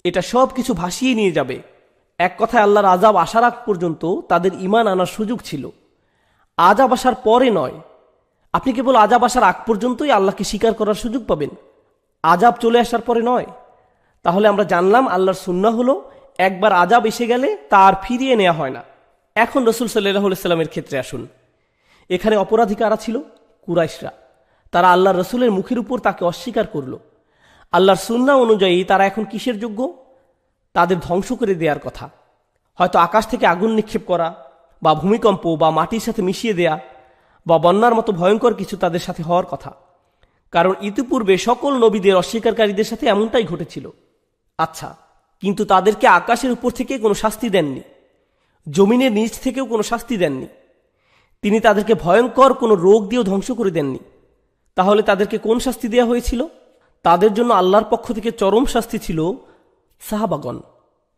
এটা সব কিছু ভাসিয়ে নিয়ে যাবে। এক কথায় আল্লাহর আযাব আসার আগ পর্যন্ত তাদের ঈমান আনার সুযোগ ছিল, আযাব আসার পরে নয়। আপনি কেবল আযাব আসার আগ পর্যন্তই আল্লাহকে স্বীকার করার সুযোগ পাবেন, আযাব চলে আসার পরে নয়। তাহলে আমরা জানলাম আল্লাহর সুন্নাহ হলো একবার আযাব এসে গেলে তা আর ফিরিয়ে নেওয়া হয় না। এখন রাসূল সাল্লাল্লাহু আলাইহি সাল্লামের ক্ষেত্রে আসুন। এখানে অপরাধী কারা ছিল? কুরাইশরা। তারা আল্লাহর রাসূলের মুখের উপর তাকে অস্বীকার করল। আল্লাহর সুন্নাহ অনুযায়ী তারা এখন কিসের যোগ্য? তাদের ধ্বংস করে দেওয়ার কথা। হয়তো আকাশ থেকে আগুন নিক্ষেপ করা, বা ভূমিকম্প, বা মাটির সাথে মিশিয়ে দেয়া, বা বন্যার মতো ভয়ঙ্কর কিছু তাদের সাথে হওয়ার কথা। কারণ ইতিপূর্বে সকল নবীদের অস্বীকারীদের সাথে এমনটাই ঘটেছিল। আচ্ছা, কিন্তু তাদেরকে আকাশের উপর থেকে কোনো শাস্তি দেননি, জমিনের নিচ থেকেও কোনো শাস্তি দেননি। তিনি তাদেরকে ভয়ঙ্কর কোনো রোগ দিয়েও ধ্বংস করে দেননি। তাহলে তাদেরকে কোন শাস্তি দেওয়া হয়েছিল? তাদের জন্য আল্লাহর পক্ষ থেকে চরম শাস্তি ছিল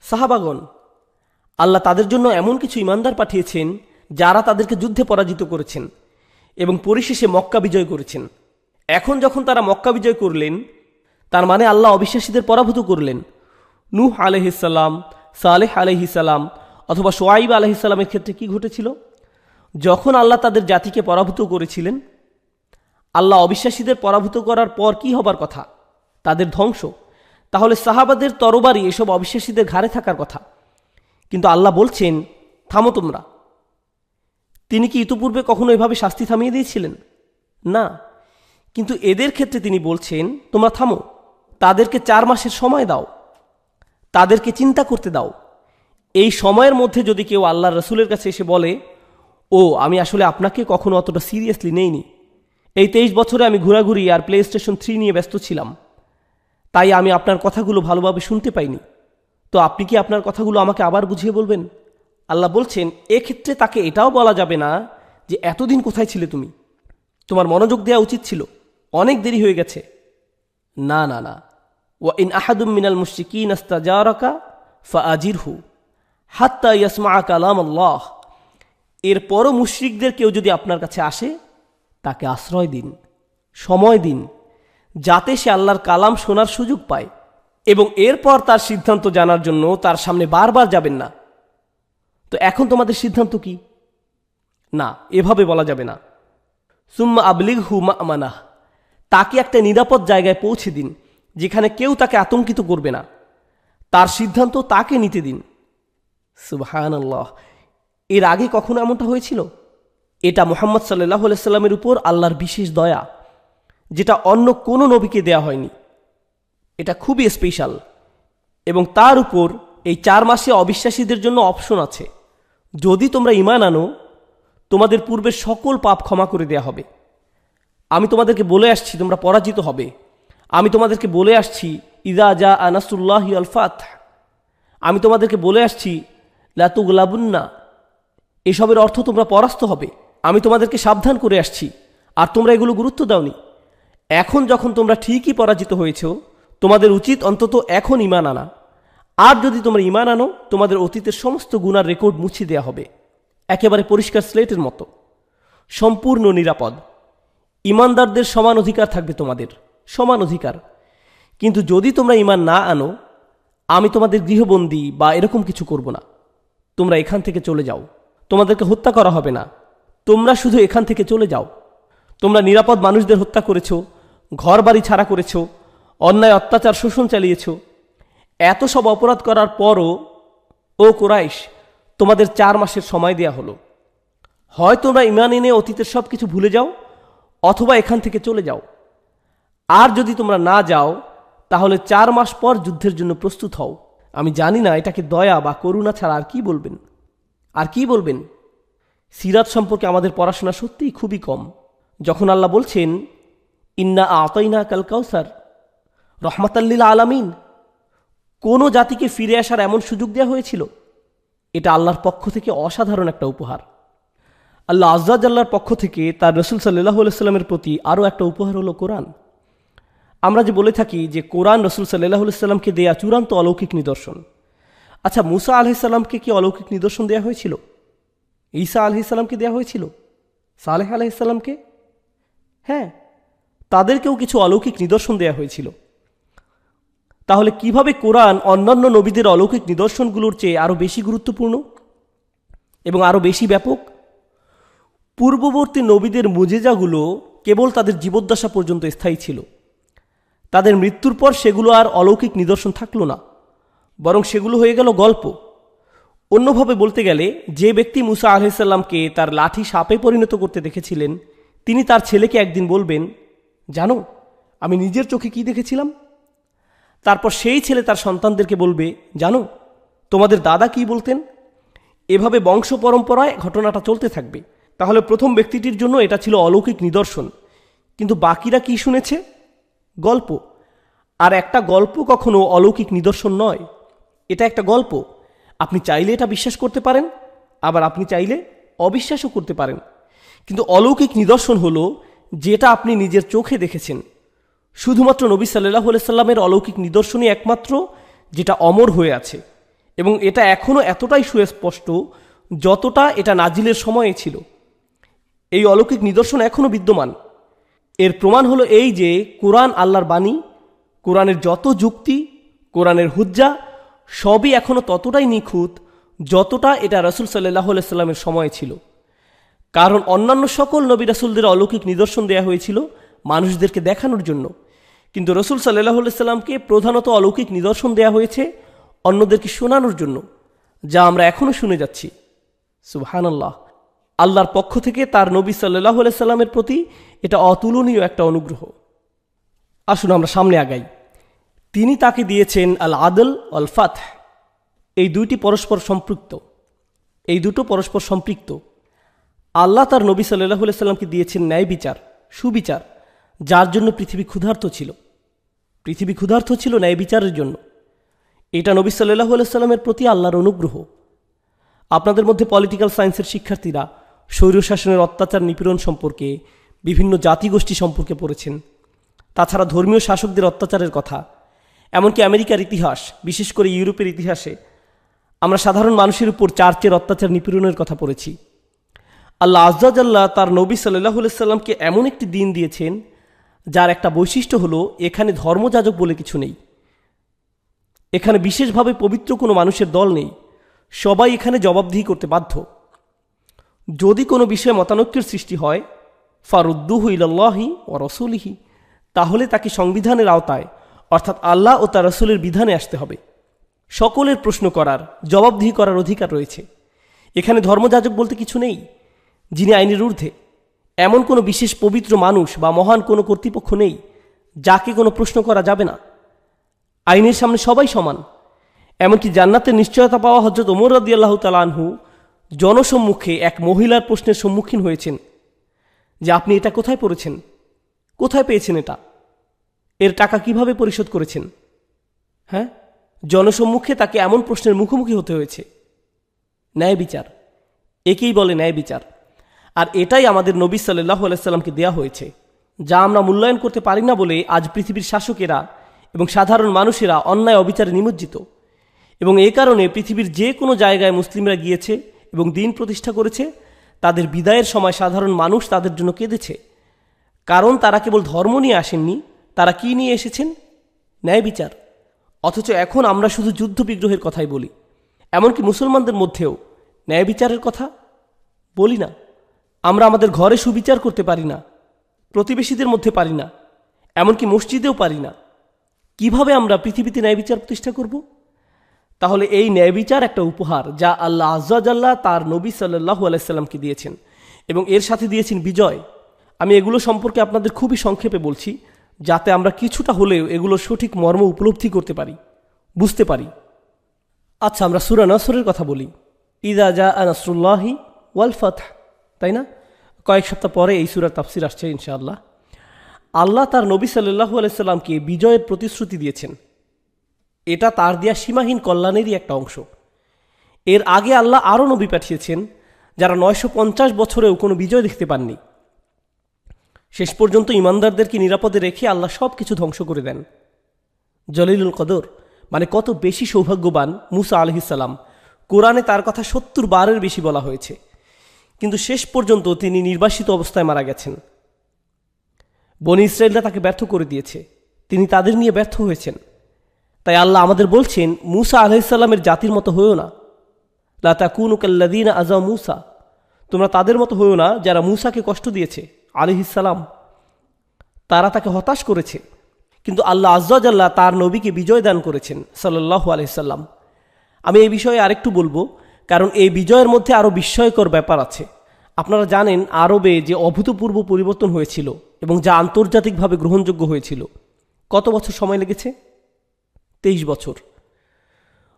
সাহাবাগণ। আল্লাহ তাদের জন্য এমন কিছু ইমানদার পাঠিয়েছেন যারা তাদেরকে যুদ্ধে পরাজিত করেছেন এবং পরিশেষে মক্কা বিজয় করেছেন। এখন যখন তারা মক্কা বিজয় করলেন, তার মানে আল্লাহ অবিশ্বাসীদের পরাভূত করলেন। নূহ আলাইহিস সালাম, সালেহ আলাইহিস সালাম অথবা শুআয়ব আলাইহিস সালামের ক্ষেত্রে কি ঘটেছিল? যখন আল্লাহ তাদের জাতিকে পরাভূত করেছিলেন, আল্লাহ অবিশ্বাসীদের পরাভূত করার পর কি হবার কথা? তাদের ধ্বংস। তাহলে সাহাবাদের তরবারি এসব অবিশ্বাসীদের ঘাড়ে থাকার কথা। কিন্তু আল্লাহ বলছেন, থামো তোমরা। তিনি কি ইতিপূর্বে কখনো এভাবে শাস্তি থামিয়ে দিয়েছিলেন? না। কিন্তু এদের ক্ষেত্রে তিনি বলছেন, তোমরা থামো, তাদেরকে 4 মাসের সময় দাও, তাদেরকে চিন্তা করতে দাও। এই সময়ের মধ্যে যদি কেউ আল্লাহর রাসূলের কাছে এসে বলে, ও আমি আসলে আপনাকে কখনো অতটা সিরিয়াসলি নেইনি, এই 23 বছরে আমি ঘোরাঘুরি আর প্লেস্টেশন 3 নিয়ে ব্যস্ত ছিলাম, তাই আমি আপনার কথাগুলো ভালোভাবে শুনতে পাইনি, তো আপনি কি আপনার কথাগুলো আমাকে আবার বুঝিয়ে বলবেন? আল্লাহ বলছেন, এক্ষেত্রে তাকে এটাও বলা যাবে না যে এতদিন কোথায় ছিলে তুমি, তোমার মনোযোগ দেওয়া উচিত ছিল, অনেক দেরি হয়ে গেছে। না না না, ওয়া ইন আহাদুম মিনাল মুশরিকিন ইস্তাজারাকা ফাআজিরহু হাত্তা ইয়াসমাআ কালাম আল্লাহ। এরপরও মুশরিকদের কেউ যদি আপনার কাছে আসে, তাকে আশ্রয় দিন, সময় দিন, যাতে সে আল্লাহর কালাম শোনার সুযোগ পায়, এবং এরপর তার সিদ্ধান্ত জানার জন্য তার সামনে বারবার যাবেন না। তো এখন তোমাদের সিদ্ধান্ত কি? না, এভাবে বলা যাবে না। সুম্মা আবলিগহু মা'মানাহ, তাকে একটা নিরাপদ জায়গায় পৌঁছে দিন যেখানে কেউ তাকে আতঙ্কিত করবে না। তার সিদ্ধান্ত তাকে নিতে দিন। সুবহানাল্লাহ। এর আগে কখনো এমনটা হয়েছিল? এটা মুহাম্মদ সাল্লাল্লাহু আলাইহি সাল্লামের উপর আল্লাহর বিশেষ দয়া, যেটা অন্য কোনো নবীকে দেয়া হয়নি। এটা খুবই স্পেশাল। এবং তার উপর এই 4 মাসে অবিশ্বাসীদের জন্য অপশন আছে। যদি তোমরা ঈমান আনো, তোমাদের পূর্বের সকল পাপ ক্ষমা করে দেয়া হবে। আমি তোমাদেরকে বলে আসছি তোমরা পরাজিত হবে। আমি তোমাদেরকে বলে আসছি ইযা জাআ নাসরুল্লাহি ওয়াল ফাতহ। আমি তোমাদেরকে বলে আসছি লা তুগলাবুন্না, এসবের অর্থ তোমরা পরাস্ত হবে। আমি তোমাদেরকে সাবধান করে আসছি, আর তোমরা এগুলো গুরুত্ব দাওনি। এখন যখন তোমরা ঠিকই পরাজিত হয়েছ, তোমাদের উচিত অন্তত এখন ঈমান আনা। আর যদি তোমরা ঈমান আনো, তোমাদের অতীতের সমস্ত গুনার রেকর্ড মুছে দেওয়া হবে, একেবারে পরিষ্কার স্লেটের মতো, সম্পূর্ণ নিরাপদ। ঈমানদারদের সমান অধিকার থাকবে, তোমাদের সমান অধিকার। কিন্তু যদি তোমরা ঈমান না আনো, আমি তোমাদের গৃহবন্দী বা এরকম কিছু করব না। তোমরা এখান থেকে চলে যাও, তোমাদেরকে হত্যা করা হবে না, তোমরা শুধু এখান থেকে চলে যাও। তোমরা নিরাপদ মানুষদের হত্যা করেছ, ঘর বাড়ি ছাড়া করেছ, অন্যায় অত্যাচার শোষণ চালিয়েছ। এত সব অপরাধ করার পরও ও কুরাইশ, তোমাদের 4 মাসের সময় দেয়া হলো। হয় তোমরা ঈমান এনে অতীতের সব কিছু ভুলে যাও, অথবা এখান থেকে চলে যাও। আর যদি তোমরা না যাও, তাহলে 4 মাস পর যুদ্ধের জন্য প্রস্তুত হও। আমি জানি না এটাকে দয়া বা করুণা ছাড়া আর কি বলবেন। আর কি বলবেন? সিরাত সম্পর্কে আমাদের পড়াশোনা সত্যিই খুবই কম। যখন আল্লাহ বলছেন ইন্না আতাইনা কাল কাউসার রহমাতাল লিল আলামিন, কোন জাতিকে ফিরে আসার এমন সুযোগ দেওয়া হয়েছিল? এটা আল্লাহর পক্ষ থেকে অসাধারণ একটা উপহার। আল্লাহ আজ্জা জাল্লার পক্ষ থেকে তার রাসূল সাল্লাল্লাহু আলাইহি সাল্লামের প্রতি আরও একটা উপহার হলো কোরআন। আমরা যে বলে থাকি যে কোরআন রাসূল সাল্লাল্লাহু আলাইহি সাল্লামকে দেয়া চূড়ান্ত অলৌকিক নিদর্শন। আচ্ছা, মুসা আলাইহিস সালামকে কি অলৌকিক নিদর্শন দেওয়া হয়েছিল? ঈসা আলাইহিস সালামকে দেওয়া হয়েছিল? সালেহ আলাইহিস সালামকে? হ্যাঁ, তাদেরকেও কিছু অলৌকিক নিদর্শন দেওয়া হয়েছিল। তাহলে কিভাবে কোরআন অন্যান্য নবীদের অলৌকিক নিদর্শনগুলোর চেয়ে আরও বেশি গুরুত্বপূর্ণ এবং আরও বেশি ব্যাপক? পূর্ববর্তী নবীদের মুজেজাগুলো কেবল তাদের জীবদ্দশা পর্যন্ত স্থায়ী ছিল। তাদের মৃত্যুর পর সেগুলো আর অলৌকিক নিদর্শন থাকলো না, বরং সেগুলো হয়ে গেল গল্প। অন্যভাবে বলতে গেলে, যে ব্যক্তি মুসা আলাইহিসসালামকে তার লাঠি সাপে পরিণত করতে দেখেছিলেন, তিনি তার ছেলেকে একদিন বলবেন, জানো আমি নিজের চোখে কি দেখেছিলাম? তারপর সেই ছেলে তার সন্তানদেরকে বলবে, জানো তোমাদের দাদা কি বলতেন? এভাবে বংশ পরম্পরায় ঘটনাটা চলতে থাকবে। তাহলে প্রথম ব্যক্তিটির জন্য এটা ছিল অলৌকিক নিদর্শন, কিন্তু বাকিরা কি শুনেছে? গল্প। আর একটা গল্প কখনো অলৌকিক নিদর্শন নয়, এটা একটা গল্প। আপনি চাইলে এটা বিশ্বাস করতে পারেন, আবার আপনি চাইলে অবিশ্বাসও করতে পারেন। কিন্তু অলৌকিক নিদর্শন হলো যেটা আপনি নিজের চোখে দেখেছেন। শুধুমাত্র নবী সাল্লাল্লাহু আলাইহি সাল্লামের অলৌকিক নিদর্শনই একমাত্র যেটা অমর হয়ে আছে, এবং এটা এখনও এতটাই সুস্পষ্ট যতটা এটা নাজিলের সময়ে ছিল। এই অলৌকিক নিদর্শন এখনও বিদ্যমান। এর প্রমাণ হলো এই যে কোরআন আল্লাহর বাণী, কোরআনের যত যুক্তি, কোরআনের হুজ্জা সবই এখনও ততটাই নিখুঁত যতটা এটা রাসূল সাল্লাল্লাহু আলাইহি সাল্লামের সময়ে ছিল। কারণ অন্যান্য সকল নবী রাসূলদের অলৌকিক নিদর্শন দেয়া হয়েছিল মানুষদেরকে দেখানোর জন্য, কিন্তু রাসূল সাল্লাল্লাহু আলাইহি সাল্লামকে প্রধানত অলৌকিক নিদর্শন দেয়া হয়েছে অন্যদেরকে শোনানোর জন্য, যা আমরা এখনও শুনে যাচ্ছি। সুবহানাল্লাহ। আল্লাহর পক্ষ থেকে তার নবী সাল্লাল্লাহু আলাইহি সাল্লামের প্রতি এটা অতুলনীয় একটা অনুগ্রহ। আসুন আমরা সামনে আগাই। তিনি তাকে দিয়েছেন আল আদল আল ফাতহ। এই দুটো পরস্পর সম্পৃক্ত। আল্লাহ তার নবী সাল্লাল্লাহু আলাইহি সাল্লামকে দিয়েছেন ন্যায় বিচার, সুবিচার, যার জন্য পৃথিবী ক্ষুধার্ত ছিল ন্যায় বিচারের জন্য। এটা নবী সাল্লাল্লাহু আলাইহি সাল্লামের প্রতি আল্লাহর অনুগ্রহ। আপনাদের মধ্যে পলিটিক্যাল সায়েন্সের শিক্ষার্থীরা স্বৈরশাসনের অত্যাচার নিপীড়ন সম্পর্কে, বিভিন্ন জাতিগোষ্ঠী সম্পর্কে পড়েছেন। তাছাড়া ধর্মীয় শাসকদের অত্যাচারের কথা, এমনকি আমেরিকার ইতিহাস, বিশেষ করে ইউরোপের ইতিহাসে আমরা সাধারণ মানুষের উপর চার্চের অত্যাচার নিপীড়নের কথা পড়েছি। আল্লাহ আজ্জা ওয়া জাল্লা তার নবী সাল্লাল্লাহু আলাইহি সাল্লামকে এমন একটি দিন দিয়েছেন যার একটা বৈশিষ্ট্য হলো এখানে ধর্মযাজক বলে কিছু নেই। এখানে বিশেষভাবে পবিত্র কোনো মানুষের দল নেই। সবাই এখানে জবাবদিহি করতে বাধ্য। যদি কোনো বিষয়ে মতানৈক্যের সৃষ্টি হয়, ফারুদ্দুহু ইলাল্লাহি ওয়া রাসূলিহি, তাহলে তাকে সংবিধানের আওতায়, অর্থাৎ আল্লাহ ও তার রাসূলের বিধানে আসতে হবে। সকলের প্রশ্ন করার, জবাবদিহি করার অধিকার রয়েছে। এখানে ধর্মযাজক বলতে কিছু নেই যিনি আইনের ঊর্ধ্বে। এমন কোনো বিশেষ পবিত্র মানুষ বা মহান কোনো কর্তৃপক্ষ নেই যাকে কোনো প্রশ্ন করা যাবে না। আইনের সামনে সবাই সমান। এমনকি জান্নাতের নিশ্চয়তা পাওয়া হযরত ওমর রাদিয়াল্লাহু তাআলা আনহু জনসম্মুখে এক মহিলার প্রশ্নের সম্মুখীন হয়েছেন যে আপনি এটা কোথায় পড়েছেন, কোথায় পেয়েছেন, এর টাকা কিভাবে পরিশোধ করেছেন? হ্যাঁ, জনসম্মুখে তাকে এমন প্রশ্নের মুখোমুখি হতে হয়েছে। ন্যায় বিচার, একেই বলে ন্যায় বিচার। আর এটাই আমাদের নবী সাল্লাল্লাহু আলাইহি সাল্লামকে দেয়া হয়েছে, যা আমরা মূল্যায়ন করতে পারি না বলে আজ পৃথিবীর শাসকেরা এবং সাধারণ মানুষেরা অন্যায় অবিচারে নিমজ্জিত। এবং এই কারণে পৃথিবীর যে কোনো জায়গায় মুসলিমরা গিয়েছে এবং দিন প্রতিষ্ঠা করেছে, তাদের বিদায়ের সময় সাধারণ মানুষ তাদের জন্য কেঁদেছে। কারণ তারা কেবল ধর্ম নিয়ে আসেননি, তারা কি নিয়ে এসেছেন? ন্যায় বিচার। অথচ এখন আমরা শুধু যুদ্ধ বিগ্রহের কথাই বলি। এমনকি মুসলমানদের মধ্যেও ন্যায় বিচারের কথা বলি না। আমরা আমাদের ঘরে সুবিচার করতে পারি না, প্রতিবেশীদের মধ্যে পারি না, এমনকি মসজিদেও পারি না। কিভাবে আমরা পৃথিবীতে ন্যায় বিচার প্রতিষ্ঠা করব? তাহলে এই ন্যায় বিচার একটা উপহার যা আল্লাহ আজ্জা ওয়া জাল্লা তার নবী সাল্লাল্লাহু আলাইহি সাল্লামকে দিয়েছেন, এবং এর সাথে দিয়েছেন বিজয়। আমি এগুলো সম্পর্কে আপনাদের খুবই সংক্ষেপে বলছি, যাতে আমরা কিছুটা হলেও এগুলোর সঠিক মর্ম উপলব্ধি করতে পারি, বুঝতে পারি। আচ্ছা, আমরা সূরা নসরের কথা বলি। ইযা জাআ নাসরুল্লাহি ওয়াল ফাতহ, তাই না? কয়েক সপ্তাহ পরে এই সূরার তাফসীর আসছে ইনশাআল্লাহ। আল্লাহ তার নবী সাল্লাল্লাহু আলাইহি সাল্লামকে বিজয়ের প্রতিশ্রুতি দিয়েছেন। এটা তার দেয়া সীমাহীন কল্যাণেরই একটা অংশ। এর আগে আল্লাহ আরও নবী পাঠিয়েছেন যারা 950 বছরেও কোনো বিজয় দেখতে পাননি। শেষ পর্যন্ত ইমানদারদেরকে নিরাপদে রেখে আল্লাহ সব কিছু ধ্বংস করে দেন। জলিলুল কদর, মানে কত বেশি সৌভাগ্যবান মুসা আলাইহিস সালাম। কোরআনে তার কথা 70 বারের বেশি বলা হয়েছে, কিন্তু শেষ পর্যন্ত তিনি নির্বাসিত অবস্থায় মারা গেছেন। বনী ইসরায়েলরা তাকে ব্যর্থ করে দিয়েছে, তিনি তাদের নিয়ে ব্যর্থ হয়েছেন। তাই আল্লাহ আমাদের বলছেন, মূসা আলাইহিসসালামের জাতির মতো হইও না, লা তাকুনু কাল্লাযীনা আযাউ মূসা, তোমরা তাদের মতো হইও না যারা মূসাকে কষ্ট দিয়েছে আলাইহিসসালাম। তারা তাকে হতাশ করেছে, কিন্তু আল্লাহ আযজা ওয়া জাল্লা তার নবীকে বিজয় দান করেছেন সাল্লাল্লাহু আলাইহি সাল্লাম। আমি এই বিষয়ে আরেকটু বলবো, কারণ এই বিজয়ের মধ্যে আরও বিস্ময়কর ব্যাপার আছে। আপনারা জানেন আরবে যে অভূতপূর্ব পরিবর্তন হয়েছিল এবং যা আন্তর্জাতিকভাবে গ্রহণযোগ্য হয়েছিল, কত বছর সময় লেগেছে? 23 বছর।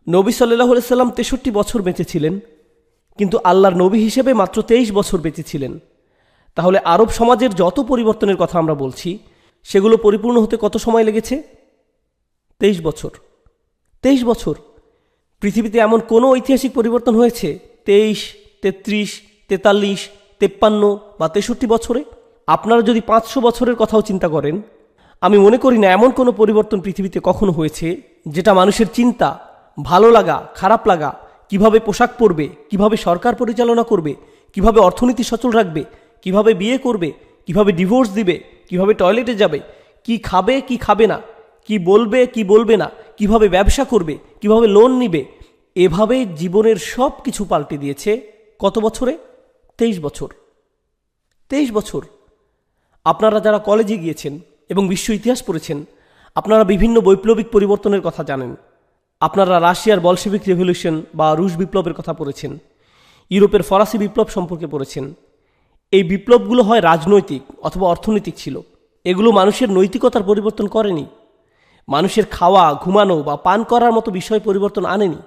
নবী সাল্লাল্লাহু আলাইহি সাল্লাম 63 বছর বেঁচেছিলেন, কিন্তু আল্লাহর নবী হিসেবে মাত্র 23 বছর বেঁচেছিলেন। তাহলে আরব সমাজের যত পরিবর্তনের কথা আমরা বলছি, সেগুলো পরিপূর্ণ হতে কত সময় লেগেছে? 23 বছর। 23 বছর। পৃথিবীতে এমন কোনো ঐতিহাসিক পরিবর্তন হয়েছে 23, 33, 43, 53 বা 63 বছরে? আপনারা যদি 500 বছরের কথাও চিন্তা করেন, আমি মনে করি না এমন কোনো পরিবর্তন পৃথিবীতে কখনো হয়েছে যেটা মানুষের চিন্তা, ভালো লাগা, খারাপ লাগা, কিভাবে পোশাক পরবে, কিভাবে সরকার পরিচালনা করবে, কিভাবে অর্থনীতি সচল রাখবে, কিভাবে বিয়ে করবে, কিভাবে ডিভোর্স দিবে, কিভাবে টয়লেটে যাবে, কি খাবে কি খাবে না, কি বলবে কি বলবে না, কিভাবে ব্যবসা করবে, কিভাবে লোন নিবে, এভাবে জীবনের সব কিছু পাল্টে দিয়েছে। কত বছরে? 23 বছর। 23 বছর। আপনারা যারা কলেজে গিয়েছেন এবং বিশ্ব ইতিহাস পড়েছেন, আপনারা বিভিন্ন বৈপ্লবিক পরিবর্তনের কথা জানেন। আপনারা রাশিয়ার বলশেভিক রেভলিউশন বা রুশ বিপ্লবের কথা পড়েছেন, ইউরোপের ফরাসি বিপ্লব সম্পর্কে পড়েছেন। এই বিপ্লবগুলো হয় রাজনৈতিক অথবা অর্থনৈতিক ছিল। এগুলো মানুষের নৈতিকতার পরিবর্তন করেনি, মানুষের খাওয়া, ঘুমানো বা পান করার মতো বিষয় পরিবর্তন আনেনি,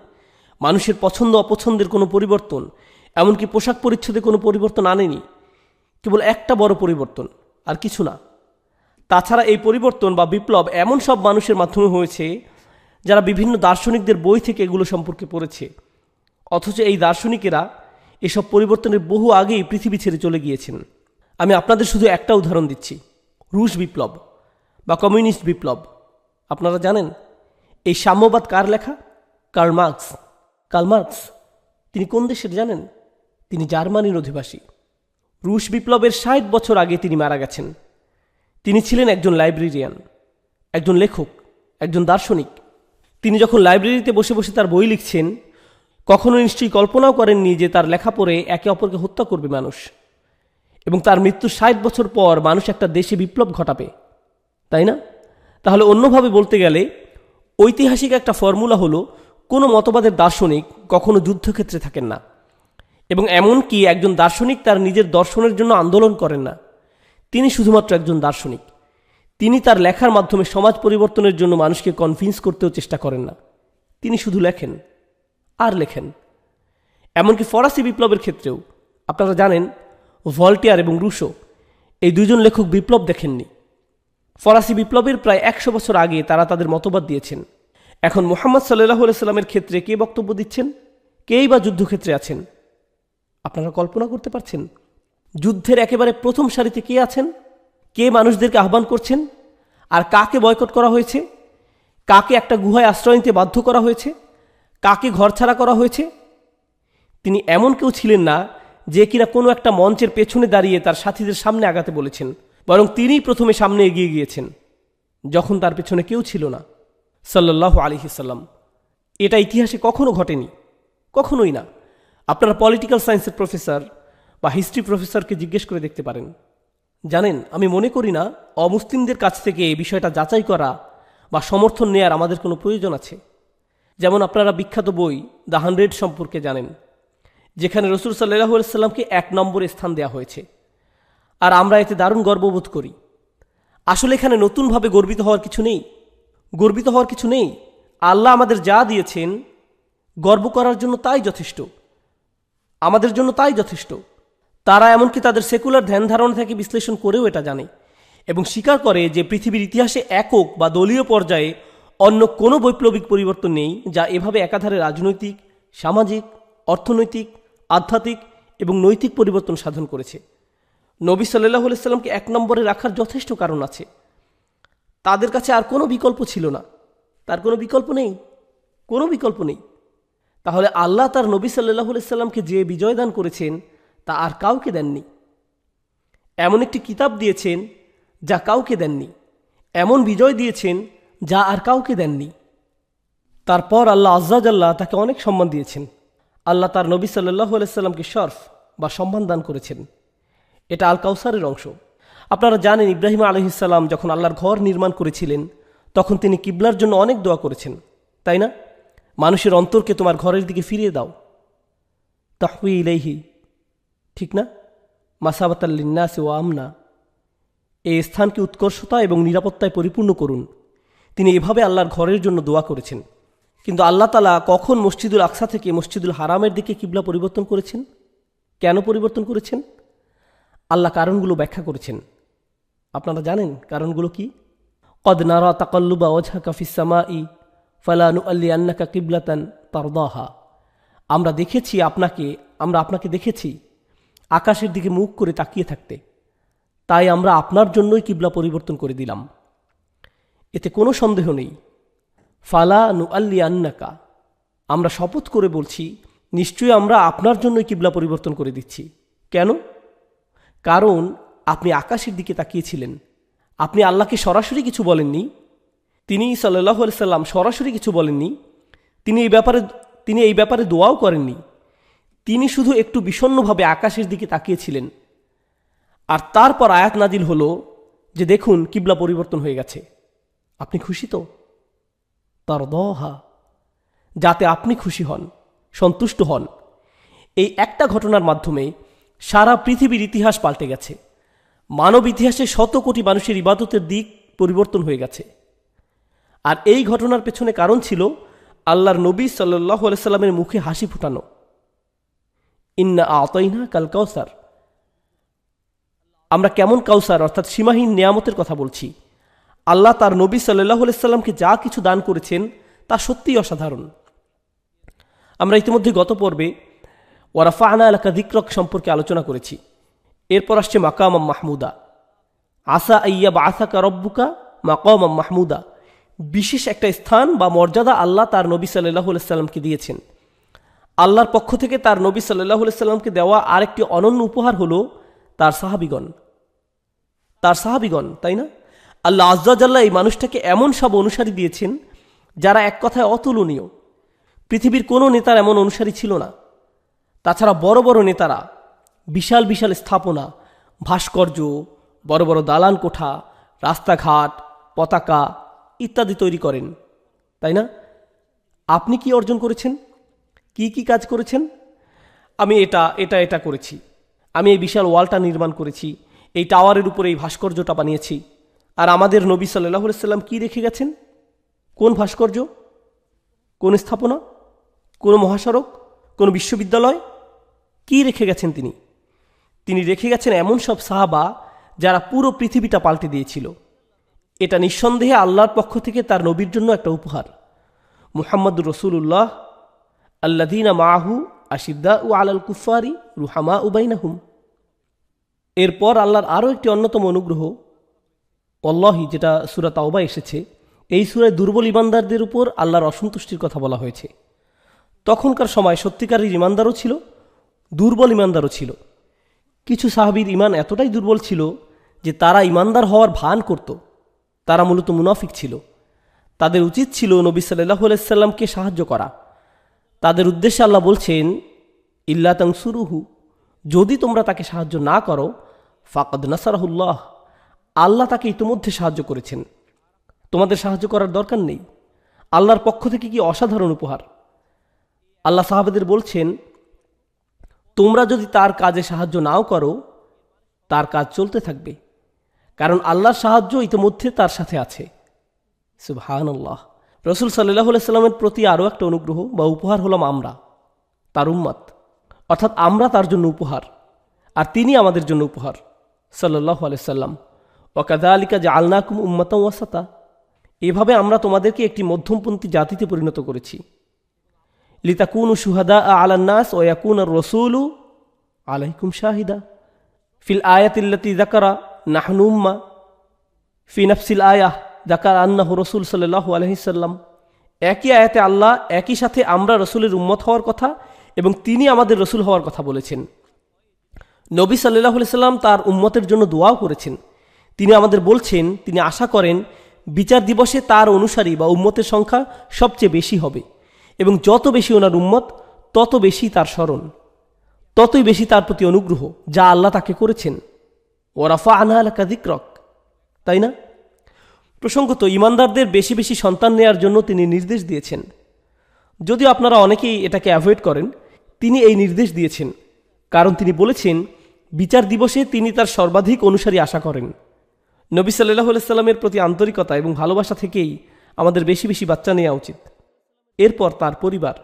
মানুষের পছন্দ অপছন্দের কোনো পরিবর্তন, এমনকি পোশাক পরিচ্ছদে কোনো পরিবর্তন আনেনি। কেবল একটা বড় পরিবর্তন, আর কিছু না। তাছাড়া এই পরিবর্তন বা বিপ্লব এমন সব মানুষের মাধ্যমে হয়েছে যারা বিভিন্ন দার্শনিকদের বই থেকে এগুলো সম্পর্কে পড়েছে, অথচ এই দার্শনিকেরা এসব পরিবর্তনের বহু আগেই পৃথিবী ছেড়ে চলে গিয়েছেন। আমি আপনাদের শুধু একটা উদাহরণ দিচ্ছি, রুশ বিপ্লব বা কমিউনিস্ট বিপ্লব। আপনারা জানেন এই সাম্যবাদ কার লেখা? Karl Marx. কার্ল মার্কস তিনি কোন দেশের জানেন? তিনি জার্মানির অধিবাসী। রুশ বিপ্লবের 60 বছর আগে তিনি মারা গেছেন। তিনি ছিলেন একজন লাইব্রেরিয়ান, একজন লেখক, একজন দার্শনিক। তিনি যখন লাইব্রেরিতে বসে বসে তার বই লিখছেন, কখনো নিশ্চয়ই কল্পনাও করেননি যে তার লেখা পড়ে একে অপরকে হত্যা করবে মানুষ, এবং তার মৃত্যুর 60 বছর পর মানুষ একটা দেশে বিপ্লব ঘটাবে, তাই না? তাহলে অন্যভাবে বলতে গেলে ঐতিহাসিক একটা ফর্মুলা হলো, কোনো মতবাদের দার্শনিক কখনো যুদ্ধক্ষেত্রে থাকেন না, এবং এমনকি একজন দার্শনিক তার নিজের দর্শনের জন্য আন্দোলন করেন না। তিনি শুধুমাত্র একজন দার্শনিক। তিনি তার লেখার মাধ্যমে সমাজ পরিবর্তনের জন্য মানুষকে কনভিন্স করতেও চেষ্টা করেন না। তিনি শুধু লেখেন আর লেখেন। এমনকি ফরাসি বিপ্লবের ক্ষেত্রেও আপনারা জানেন ভল্টেয়ার এবং রুশো এই দুজন লেখক বিপ্লব দেখেননি। ফরাসি বিপ্লবের প্রায় 100 বছর আগে তারা তাদের মতবাদ দিয়েছেন। এখন মুহাম্মদ সাল্লাল্লাহু আলাইহি সাল্লামের ক্ষেত্রে কে বক্তব্য দিচ্ছেন? কেই বা যুদ্ধক্ষেত্রে আছেন? আপনারা কল্পনা করতে পারছেন? যুদ্ধের একেবারে প্রথম সারিতে কে আছেন? কে মানুষদেরকে আহ্বান করছেন? আর কাকে বয়কট করা হয়েছে? কাকে একটা গুহায় আশ্রয় নিতে বাধ্য করা হয়েছে? কাকে ঘরছাড়া করা হয়েছে? তিনি এমন কেউ ছিলেন না যে কিনা কোনো একটা মঞ্চের পেছনে দাঁড়িয়ে তার সাথীদের সামনে আগাতে বলেছেন, বরং তিনিই প্রথমে সামনে এগিয়ে গিয়েছেন যখন তার পেছনে কেউ ছিল না, সাল্লাল্লাহু আলাইহি সাল্লাম। এটা ইতিহাসে কখনো ঘটেনি, কখনোই না। আপনারা পলিটিক্যাল সায়েন্সের প্রফেসর বা হিস্ট্রি প্রফেসরকে জিজ্ঞেস করে দেখতে পারেন। জানেন, আমি মনে করি না অমুসলিমদের কাছ থেকে এই বিষয়টা যাচাই করা বা সমর্থন নেয়ার আমাদের কোনো প্রয়োজন আছে। যেমন আপনারা বিখ্যাত বই দ্য 100 সম্পর্কে জানেন, যেখানে রাসূল সাল্লাল্লাহু আলাইহি সাল্লামকে 1 নম্বরে স্থান দেওয়া হয়েছে, আর আমরা এতে দারুণ গর্ববোধ করি। আসলে এখানে নতুনভাবে গর্বিত হওয়ার কিছু নেই, গর্বিত হওয়ার কিছু নেই। আল্লাহ আমাদের যা দিয়েছেন গর্ব করার জন্য তাই যথেষ্ট, আমাদের জন্য তাই যথেষ্ট। তারা এমনকি তাদের সেকুলার ধ্যান ধারণা থেকে বিশ্লেষণ করেও এটা জানে এবং স্বীকার করে যে পৃথিবীর ইতিহাসে একক বা দলীয় পর্যায়ে অন্য কোনো বৈপ্লবিক পরিবর্তন নেই যা এভাবে একাধারে রাজনৈতিক, সামাজিক, অর্থনৈতিক, আধ্যাত্মিক এবং নৈতিক পরিবর্তন সাধন করেছে। নবী সাল্লাল্লাহু আলাইহি সাল্লামকে 1 নম্বরে রাখার যথেষ্ট কারণ আছে। তাদের কাছে আর কোনো বিকল্প ছিল না, তার কোনো বিকল্প নেই, কোনো বিকল্প নেই। তাহলে আল্লাহ তার নবী সাল্লাল্লাহু আলাইহি সাল্লামকে যে বিজয় দান করেছেন তা আর কাউকে দেননি। এমন একটি কিতাব দিয়েছেন যা কাউকে দেননি, এমন বিজয় দিয়েছেন যা আর কাউকে দেননি। তারপর আল্লাহ আজ্জাজাল্লাহ তাকে অনেক সম্মান দিয়েছেন। আল্লাহ তার নবী সাল্লাল্লাহু আলাইহি সাল্লামকে শরফ বা সম্মান দান করেছেন। এটা আল কাউসারের অংশ। আপনারা জানেন, ইব্রাহিম আলাইহিস সালাম যখন আল্লাহর ঘর নির্মাণ করেছিলেন তখন তিনি কিবলার জন্য অনেক দোয়া করেছেন, তাই না? মানুষের অন্তরকে তোমার ঘরের দিকে ফিরিয়ে দাও, তাহওয়ি ইলাইহি, ঠিক না? মাসাবাতাল লিন্নাসি ওয়া আমনা, এই স্থানকে উৎকর্ষতা এবং নিরাপত্তায় পরিপূর্ণ করুন। তিনি এভাবে আল্লাহর ঘরের জন্য দোয়া করেছেন। কিন্তু আল্লাহ তাআলা কখন মসজিদুল আকসা থেকে মসজিদুল হারামের দিকে কিবলা পরিবর্তন করেছেন? কেন পরিবর্তন করেছেন? আল্লাহ কারণগুলো ব্যাখ্যা করেছেন। আপনারা জানেন কারণগুলো কি? কদ নারা তাকাল্লুবা ওয়াজহাকা ফিস সামাই ফালা নুআল্লিয়ান্নাকা কিবলাতান তারদাহা, আমরা আপনাকে দেখেছি আকাশের দিকে মুখ করে তাকিয়ে থাকতে, তাই আমরা আপনার জন্যই কিবলা পরিবর্তন করে দিলাম। এতে কোনো সন্দেহ নেই। ফালা নুআল্লিয়ান্নাকা, আমরা শপথ করে বলছি নিশ্চয়ই আমরা আপনার জন্যই কিবলা পরিবর্তন করে দিচ্ছি। কেন? কারণ আপনি আকাশের দিকে তাকিয়েছিলেন। আপনি আল্লাহকে সরাসরি কিছু বলেননি। তিনি সাল্লাল্লাহু আলাইহি সাল্লাম সরাসরি কিছু বলেননি। তিনি এই ব্যাপারে দোয়াও করেননি। তিনি শুধু একটু বিষণ্ণভাবে আকাশের দিকে তাকিয়েছিলেন। আর তারপর আয়াত নাজিল হলো যে দেখুন কিবলা পরিবর্তন হয়ে গেছে। আপনি খুশি তো? তারদাহা, যাতে আপনি খুশি হন, সন্তুষ্ট হন। এই একটা ঘটনার মাধ্যমে সারা পৃথিবীর ইতিহাস পাল্টে গেছে। মানব ইতিহাসে শত কোটি মানুষের ইবাদতের দিক পরিবর্তন হয়ে গেছে। আর এই ঘটনার পেছনে কারণ ছিল আল্লাহর নবী সাল্লাল্লাহু আলাইহি সাল্লামের মুখে হাসি ফুটানো। ইন্না আতাইনা কাল কাউসার, আমরা কেমন কাউসার অর্থাৎ সীমাহীন নিয়ামতের কথা বলছি। আল্লাহ তার নবী সাল্লাল্লাহু আলাইহি সাল্লামকে যা কিছু দান করেছেন তা সত্যিই অসাধারণ। আমরা ইতিমধ্যে গত পর্বে ওয়ারাফা'না লাকা যিকরাক সম্পর্কে আলোচনা করেছি। এরপর আসছে মাকামাম মাহমুদা। আসা আইয়া বাআসাকা রব্বুকা মাকামাম মাহমুদা, বিশেষ একটা স্থান বা মর্যাদা আল্লাহ তার নবী সাল্লাল্লাহু আলাইহি সাল্লামকে দিয়েছেন। আল্লাহর পক্ষ থেকে তার নবী সাল্লাল্লাহু আলাইহি সাল্লামকে দেওয়া আরেকটি অনন্য উপহার হলো তার সাহাবিগণ, তাই না? আল্লাহ আজ্জাজাল্লাহ এই মানুষটাকে এমন সব অনুসারী দিয়েছেন যারা এক কথায় অতুলনীয়। পৃথিবীর কোনো নেতার এমন অনুসারী ছিল না। তাছাড়া বড় বড় নেতারা বিশাল বিশাল স্থাপনা, ভাস্কর্য, বড় বড় দালান কোঠা, রাস্তাঘাট, পতাকা ইত্যাদি তৈরি করেন, তাই না? আপনি কি অর্জন করেছেন? কি কাজ করেছেন? আমি এটা করেছি। আমি এই বিশাল ওয়ালটা নির্মাণ করেছি, এই টাওয়ারের উপরে এই ভাস্কর্যটা বানিয়েছি। আর আমাদের নবী সাল্লাল্লাহু আলাইহি সাল্লাম কি রেখে গেছেন? কোন ভাস্কর্য, কোন স্থাপনা, কোন মহাসড়ক, কোন বিশ্ববিদ্যালয়? কি রেখে গেছেন তিনি রেখে গেছেন এমন সব সাহাবা যারা পুরো পৃথিবীটা পাল্টে দিয়েছিল। এটা নিঃসন্দেহে আল্লাহর পক্ষ থেকে তার নবীর জন্য একটা উপহার। মুহাম্মদুর রাসূলুল্লাহ আল্লাযীনা মাআহু আশিদ্দাউ আলাল কুফারি রুহামাউ বাইনাহুম। এরপর আল্লাহর আরও একটি অন্যতম অনুগ্রহ ওয়াল্লাহি, যেটা সূরা তাওবা এসেছে। এই সূরায় দুর্বল ঈমানদারদের উপর আল্লাহর অসন্তুষ্টির কথা বলা হয়েছে। তখনকার সময় সত্যিকারের ঈমানদারও ছিল, দুর্বল ঈমানদারও ছিল। কিছু সাহাবীর ঈমান এতটাই দুর্বল ছিল যে তারা ঈমানদার হওয়ার ভান করত। তারা মূলত মুনাফিক ছিল। তাদের উচিত ছিল নবী সাল্লাল্লাহু আলাইহি সাল্লামকে সাহায্য করা। তাদের উদ্দেশ্যে আল্লাহ বলছেন, ইল্লা তানসুরুহু, যদি তোমরা তাকে সাহায্য না করো, ফাকাদ নাসারাহুল্লাহ, আল্লাহ তাকে ইতিমধ্যে সাহায্য করেছেন। তোমাদের সাহায্য করার দরকার নেই। আল্লাহর পক্ষ থেকে কি অসাধারণ উপহার! আল্লাহ সাহাবাদের বলছেন, তোমরা যদি তার কাজে সাহায্য নাও করো, তার কাজ চলতে থাকবে, কারণ আল্লাহর সাহায্য ইতিমধ্যে তার সাথে আছে। সুবহানাল্লাহ। রাসূল সাল্লাল্লাহু আলাইহি সাল্লামের প্রতি আরও একটা অনুগ্রহ বা উপহার হলাম আমরা, তার উম্মত, অর্থাৎ আমরা তার জন্য উপহার আর তিনি আমাদের জন্য উপহার সাল্লাল্লাহু আলাইহি সাল্লাম। ওয়া কাযালিকা জাআলনাকুম উম্মাতান ওয়াসাতা, এভাবে আমরা তোমাদেরকে একটি মধ্যমপন্থী জাতিতে পরিণত করেছি। লিতাকুনু শুহাদা আলান নাস ওয়া ইয়াকুনার রাসূলু আলাইকুম শাহিদা। ফিল আয়াতিল্লাতী যাকারা নাহনু উম্মা, ফি নাফসিল আয়াহ যাকার আন্নাহু রাসূল সাল্লাল্লাহু আলাইহি সাল্লাম। একই আয়াতে আল্লাহ একই সাথে আমরা রাসূলের উম্মত হওয়ার কথা এবং তিনি আমাদের রাসূল হওয়ার কথা বলেছেন। নবী সাল্লাল্লাহু আলাইহি সাল্লাম তার উম্মতের জন্য দোয়াও করেছেন। তিনি আমাদের বলছেন তিনি আশা করেন বিচার দিবসে তার অনুসারী বা উম্মতের সংখ্যা সবচেয়ে বেশি হবে, এবং যত বেশি ওনার উম্মত তত বেশি তার স্মরণ, ততই বেশি তার প্রতি অনুগ্রহ যা আল্লাহ তাকে করেছেন। ওরাফা আনহা লাকা যিকরাক, তাই না? প্রসঙ্গত ঈমানদারদের বেশি বেশি সন্তান নেয়ার জন্য তিনি নির্দেশ দিয়েছেন। যদিও আপনারা অনেকেই এটাকে অ্যাভয়েড করেন, তিনি এই নির্দেশ দিয়েছেন কারণ তিনি বলেছেন বিচার দিবসে তিনি তার সর্বাধিক অনুসারী আশা করেন। নবী সাল্লাল্লাহু আলাইহি সাল্লামের প্রতি আন্তরিকতা এবং ভালোবাসা থেকেই আমাদের বেশি বেশি বাচ্চা নেওয়া উচিত। এরপর তার পরিবার,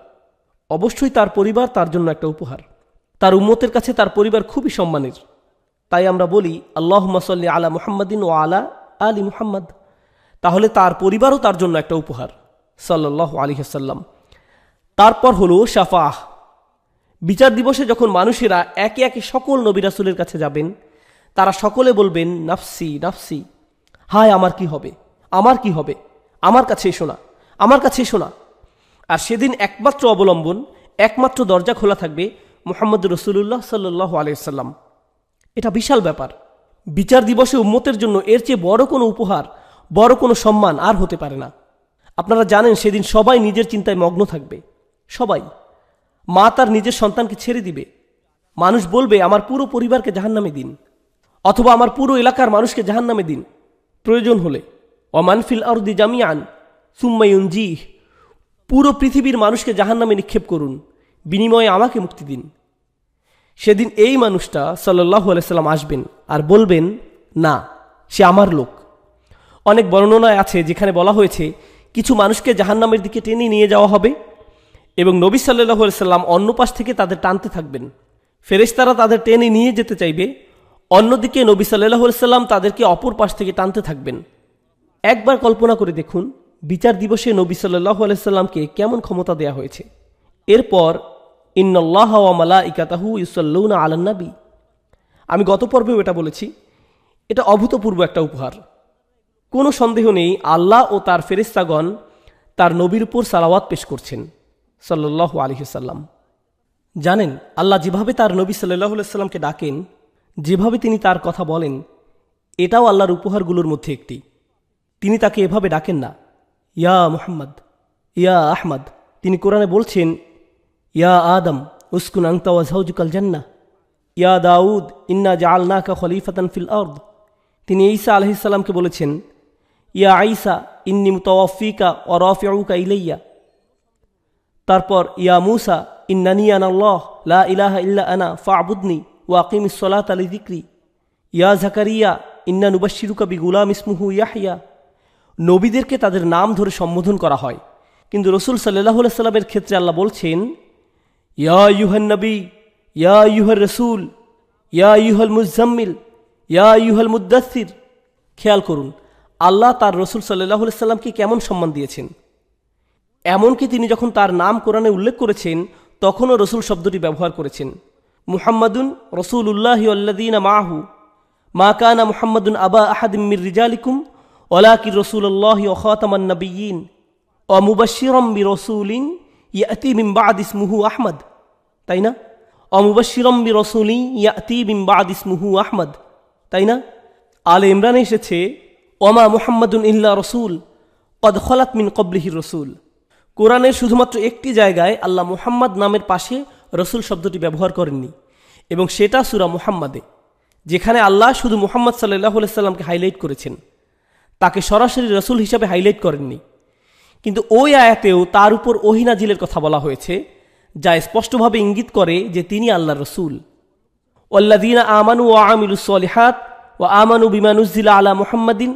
অবশ্যই তার পরিবার তার জন্য একটা উপহার। তার উম্মতের কাছে তার পরিবার খুবই সম্মানের। তাই আমরা বলি আল্লাহুম্মা সাল্লি আলা মুহাম্মাদিন ওয়া আলা আলি মুহাম্মাদ। তাহলে তার পরিবারও তার জন্য একটা উপহার সাল্লাল্লাহু আলাইহি ওয়াসাল্লাম। তারপর হলো শাফাআহ। বিচার দিবসে যখন মানুষেরা একে একে সকল নবী রাসূলের কাছে যাবেন, তারা সকলে বলবেন নাফসি নাফসি, হায় আমার কি হবে, আমার কি হবে, আমার কাছে এসো না, আমার কাছে এসো না। আর সেদিন একমাত্র অবলম্বন, একমাত্র দরজা খোলা থাকবে মুহাম্মদ রাসূলুল্লাহ সাল্লাল্লাহু আলাইহি ওয়াসাল্লাম। এটা বিশাল ব্যাপার। বিচার দিবসে উম্মতের জন্য এর চেয়ে বড় কোনো উপহার, বড় কোনো সম্মান আর হতে পারে না। আপনারা জানেন সেদিন সবাই নিজের চিন্তায় মগ্ন থাকবে। সবাই, মা তার নিজের সন্তানকে ছেড়ে দিবে। মানুষ বলবে আমার পুরো পরিবারকে জাহান্নামে দিন, অথবা আমার পুরো এলাকার মানুষকে জাহান্নামে দিন, প্রয়োজন হলে ওমান ফিল আরদি জামিআন সুম্মা ইউনজিহ, পুরো পৃথিবীর মানুষকে জাহান্নামে নিক্ষেপ করুন, বিনিময়ে আমাকে মুক্তি দিন। সেদিন এই মানুষটা সাল্লাল্লাহু আলাইহি সাল্লাম আসবেন আর বলবেন না, সে আমার লোক। অনেক বর্ণনায় আছে যেখানে বলা হয়েছে কিছু মানুষকে জাহান্নামের দিকে টেনে নিয়ে যাওয়া হবে এবং নবী সাল্লাল্লাহু আলাইহি সাল্লাম অন্য পাশ থেকে তাদের টানতে থাকবেন। ফেরেশতারা তাদের টেনে নিয়ে যেতে চাইবে, অন্যদিকে নবী সাল্লাল্লাহু আলাইহি সাল্লাম তাদেরকে অপর পাশ থেকে টানতে থাকবেন। একবার কল্পনা করে দেখুন বিচার দিবসে নবী সাল্লাল্লাহু আলাইহি সাল্লামকে কেমন ক্ষমতা দেয়া হয়েছে। এরপর ইন্নাল্লাহা ওয়া মালাইকাতাহু ইউসাল্লুনা আলান নবী। আমি গত পর্বেও এটা বলেছি, এটা অভূতপূর্ব একটা উপহার। কোনো সন্দেহ নেই আল্লাহ ও তার ফেরেশতাগণ তার নবীর উপর সালাওয়াত পেশ করছেন সাল্লাল্লাহু আলাইহি সাল্লাম। জানেন আল্লাহ যেভাবে তার নবী সাল্লাল্লাহু আলাইহি সাল্লামকে ডাকেন, যেভাবে তিনি তার কথা বলেন, এটাও আল্লাহর উপহারগুলোর মধ্যে একটি। তিনি তাকে এভাবে ডাকেন না ইয়া মুহাম্মদ, ইয়া আহমদ। তিনি কোরআনে বলছেন ইয়া আদম উসকুন আনতা ওয়া যাওজুকাল জান্নাহ, ইয়া দাউদ ইন্না জাআলনাকা খলিফাতান ফিল আরদ। তিনি ঈসা আলাইহিস সালামকে বলেছেন ইয়া ঈসা ইন্নী মুতাওয়াফিকা ওয়া রাফিউকা ইলাইয়া। তারপর ইয়া মূসা ইন্নানী আনাল্লাহ লা ইলাহা ইল্লা আনা ফা'বুদনি ওয়া আকিমিস সালাতা লিযিকরি। ইয়া যাকারিয়া ইন্না নুবাশশিরুকা বিগুলাম ইসমুহু ইয়াহইয়া। নবীদেরকে তাদের নাম ধরে সম্বোধন করা হয়, কিন্তু রাসূল সাল্লাল্লাহু আলাইহি সাল্লামের ক্ষেত্রে আল্লাহ বলছেন ইয়া আইয়ুহান নবী, ইয়া আইয়ুহার রাসূল, ইয়া আইয়ুহাল মুজাম্মিল, ইয়া আইয়ুহাল মুদ্দাসসির। খেয়াল করুন আল্লাহ তার রাসূল সাল্লাল্লাহু আলাইহি সাল্লামকে কেমন সম্মান দিয়েছেন। এমনকি তিনি যখন তার নাম কোরআনে উল্লেখ করেছেন তখনও রাসূল শব্দটি ব্যবহার করেছেন। মুহাম্মাদুন রাসূলুল্লাহি ওয়াল্লাযীনা মাআহু মা কানা মুহাম্মাদুন আবা আহাদিম মির রিজালিকুম ওয়ালাকিন রাসূলুল্লাহি ওয়া খাতামান নাবিয়্যিন ওয়া মুবাশশিরাম বিরাসূলিন ইয়াতি মিন বা'দ ইসমুহু আহমদ। তাই না? ওয়া মুবাশশিরাম বিরাসূলিন ইয়াতি মিন বা'দ ইসমুহু আহমদ, তাই না? আলে ইমরানে এসেছে ওমা মুহাম্মাদুন ইল্লা রাসূল ক্বাদ খালাত মিন ক্বাবলিহির রাসূল। কোরআনের শুধুমাত্র একটি জায়গায় আল্লাহ মুহাম্মদ নামের পাশে রসুল শব্দটি ব্যবহার করেননি, এবং সেটা সূরা মুহাম্মাদে, যেখানে আল্লাহ শুধু মুহাম্মদ সাল্লাল্লাহু আলাইহি সাল্লামকে হাইলাইট করেছেন, তাকে সরাসরি রসুল হিসাবে হাইলাইট করেননি। কিন্তু ওই আয়াতেও তার উপর ওহী নাজিলের কথা বলা হয়েছে, যা স্পষ্টভাবে ইঙ্গিত করে যে তিনি আল্লাহর রসুল। ওয়াল্লাযীনা আমানু ওয়া আমিলুস সলিহাত ওয়া আমানু বিমা নুযিলা আলা মুহাম্মাদিন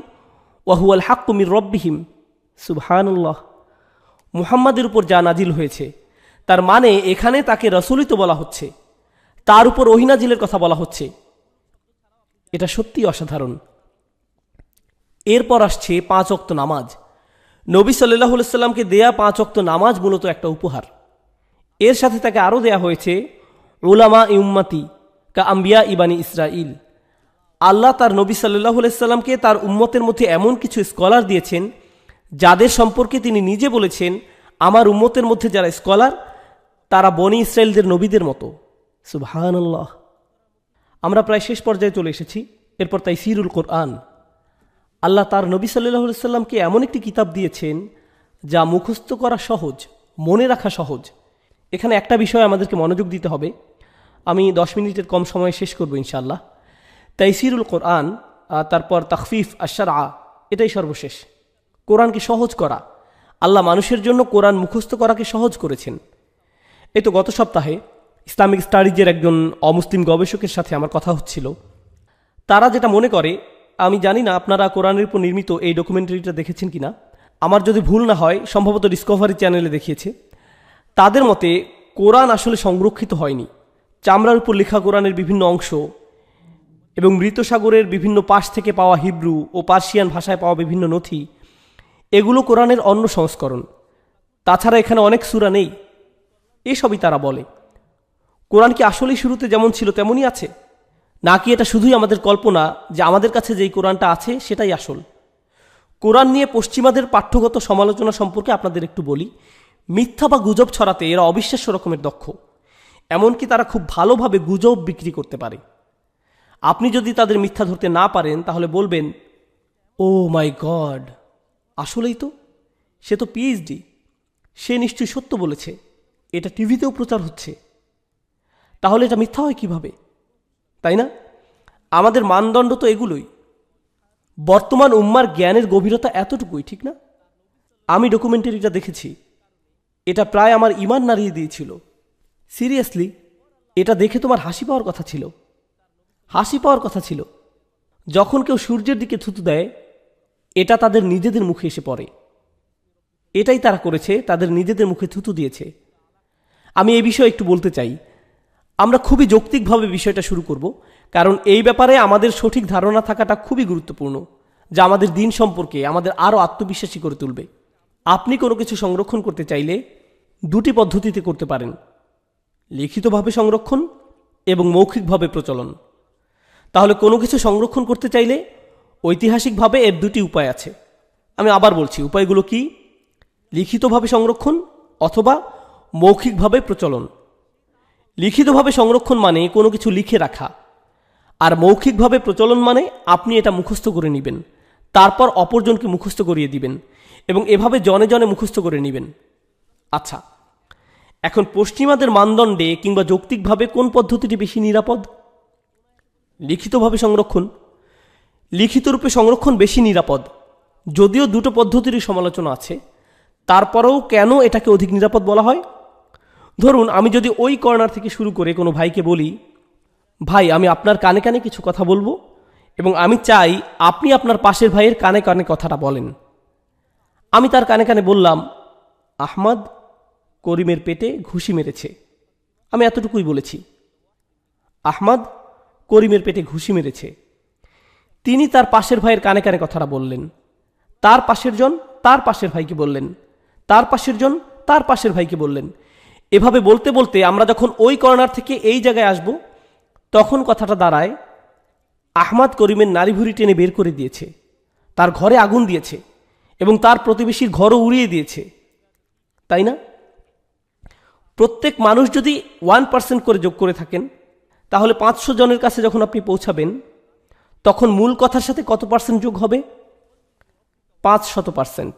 ওয়া হুয়াল হাক্কু মির রাব্বিহিম। সুবহানাল্লাহ। মুহাম্মাদের উপর যা নাজিল হয়েছে, তার মানে এখানে তাকে রসূলই তো বলা হচ্ছে, তার উপর ওহী নাজিলের কথা বলা হচ্ছে। এটা সত্যি অসাধারণ। এরপর আসছে 5 ওয়াক্ত নামাজ। নবী সাল্লাল্লাহু আলাইহি সাল্লামকে দেয়া 5 ওয়াক্ত নামাজ মূলত একটা উপহার। এর সাথে তাকে আরও দেয়া হয়েছে উলামা উম্মতি কা আম্বিয়া ইবানি ইসরাইল। আল্লাহ তার নবী সাল্লাল্লাহু আলাইহি সাল্লামকে তার উম্মতের মধ্যে এমন কিছু স্কলার দিয়েছেন যাদের সম্পর্কে তিনি নিজে বলেছেন আমার উম্মতের মধ্যে যারা স্কলার তারা বনি ইসরায়েলদের নবীদের মতো। সুবহানাল্লাহ। আমরা প্রায় শেষ পর্যায়ে চলে এসেছি। এরপর তাইসিরুল কোরআন। আল্লাহ তার নবী সাল্লাল্লাহু আলাইহি সাল্লামকে এমন একটি কিতাব দিয়েছেন যা মুখস্থ করা সহজ, মনে রাখা সহজ। এখানে একটা বিষয় আমাদেরকে মনোযোগ দিতে হবে, আমি 10 মিনিটের কম সময়ে শেষ করব ইনশাআল্লাহ। তাইসিরুল কোরআন, তারপর তাখফিফ আশ-শারআ, এটাই সর্বশেষ। কোরআনকে সহজ করা, আল্লাহ মানুষের জন্য কোরআন মুখস্থ করাকে সহজ করেছেন। এই তো গত সপ্তাহে ইসলামিক স্টাডিজের একজন অমুসলিম গবেষকের সাথে আমার কথা হচ্ছিল। তারা যেটা মনে করে, আমি জানি না আপনারা কোরআনের উপর নির্মিত এই ডকুমেন্টারিটা দেখেছেন কিনা, আমার যদি ভুল না হয় সম্ভবত ডিসকভারি চ্যানেলে দেখিয়েছে। তাদের মতে কোরআন আসলে সংরক্ষিত হয়নি। চামড়ার উপর লেখা কোরআনের বিভিন্ন অংশ এবং মৃত সাগরের বিভিন্ন পাশ থেকে পাওয়া হিব্রু ও পার্সিয়ান ভাষায় পাওয়া বিভিন্ন নথি, এগুলো কোরআনের অন্য সংস্করণ। তাছাড়া এখানে অনেক সূরা নেই, এসবই তারা বলে। কোরআন কি আসলেই শুরুতে যেমন ছিল তেমনই আছে, নাকি এটা শুধুই আমাদের কল্পনা যে আমাদের কাছে যেই কোরআনটা আছে সেটাই আসল? কোরআন নিয়ে পশ্চিমাদের পাঠ্যগত সমালোচনা সম্পর্কে আপনাদের একটু বলি। মিথ্যা বা গুজব ছড়াতে এরা অবিশ্বাস্য রকমের দক্ষ। এমনকি তারা খুব ভালোভাবে গুজব বিক্রি করতে পারে। আপনি যদি তাদের মিথ্যা ধরতে না পারেন তাহলে বলবেন, ও মাই গড, আসলেই তো, সে তো পিএইচডি, সে নিশ্চয়ই সত্য বলেছে, এটা টিভিতেও প্রচার হচ্ছে, তাহলে এটা মিথ্যা হয় কিভাবে? তাই না? আমাদের মানদণ্ড তো এগুলোই। বর্তমান উম্মার জ্ঞানের গভীরতা এতটুকুই, ঠিক না? আমি ডকুমেন্টারিটা দেখেছি, এটা প্রায় আমার ঈমান নাড়িয়ে দিয়েছিল। সিরিয়াসলি, এটা দেখে তোমার হাসি পাওয়ার কথা ছিল, হাসি পাওয়ার কথা ছিল। যখন কেউ সূর্যের দিকে থুতু দেয়, এটা তাদের নিজেদের মুখে এসে পড়ে। এটাই তারা করেছে, তাদের নিজেদের মুখে থুতু দিয়েছে। আমি এই বিষয়ে একটু বলতে চাই। আমরা খুবই যৌক্তিকভাবে বিষয়টা শুরু করব, কারণ এই ব্যাপারে আমাদের সঠিক ধারণা থাকাটা খুবই গুরুত্বপূর্ণ, যা আমাদের দিন সম্পর্কে আমাদের আরও আত্মবিশ্বাসী করে তুলবে। আপনি কোনো কিছু সংরক্ষণ করতে চাইলে দুটি পদ্ধতিতে করতে পারেন: লিখিতভাবে সংরক্ষণ এবং মৌখিকভাবে প্রচলন। তাহলে কোনো কিছু সংরক্ষণ করতে চাইলে ঐতিহাসিকভাবে এর দুটি উপায় আছে। আমি আবার বলছি, উপায়গুলো কি? লিখিতভাবে সংরক্ষণ অথবা মৌখিকভাবে প্রচলন। লিখিতভাবে সংরক্ষণ মানে কোনো কিছু লিখে রাখা, আর মৌখিকভাবে প্রচলন মানে আপনি এটা মুখস্থ করে নেবেন, তারপর অপরজনকে মুখস্থ করিয়ে দিবেন এবং এভাবে জনে জনে মুখস্থ করে নেবেন। আচ্ছা, এখন পশ্চিমাদের মানদণ্ডে কিংবা যৌক্তিকভাবে কোন পদ্ধতিটি বেশি নিরাপদ? লিখিতভাবে সংরক্ষণ। লিখিত রূপে সংরক্ষণ বেশি নিরাপদ। যদিও দুটো পদ্ধতিরই সমালোচনা আছে, তারপরেও কেন এটাকে অধিক নিরাপদ বলা হয়? ধরুন, আমি যদি ওই কর্নার থেকে শুরু করে কোনো ভাইকে বলি, ভাই আমি আপনার কানে কানে কিছু কথা বলবো এবং আমি চাই আপনি আপনার পাশের ভাইয়ের কানে কানে কথাটা বলেন। আমি তার কানে কানে বললাম, আহমদ করিমের পেটে ঘুষি মেরেছে। আমি এতটুকুই বলেছি, আহমদ করিমের পেটে ঘুষি মেরেছে। তিনি তার পাশের ভাইয়ের কানে কানে কথাটা বললেন। তার পাশের জন তার পাশের ভাইকে বললেন, তার পাশের জন তার পাশের ভাইকে বললেন। এভাবে বলতে বলতে আমরা যখন ওই কর্নার থেকে এই জায়গায় আসব, তখন কথাটা দাঁড়ায়, আহমদ করিমের নাড়ি ভুঁড়ি টেনে বের করে দিয়েছে, তার ঘরে আগুন দিয়েছে এবং তার প্রতিবেশীর ঘরও উড়িয়ে দিয়েছে। তাই না? প্রত্যেক মানুষ যদি 1% করে যোগ করে থাকেন, তাহলে 500 জনের কাছে যখন আপনি পৌঁছাবেন, তখন মূল কথার সাথে কত পার্সেন্ট যোগ হবে? 500%।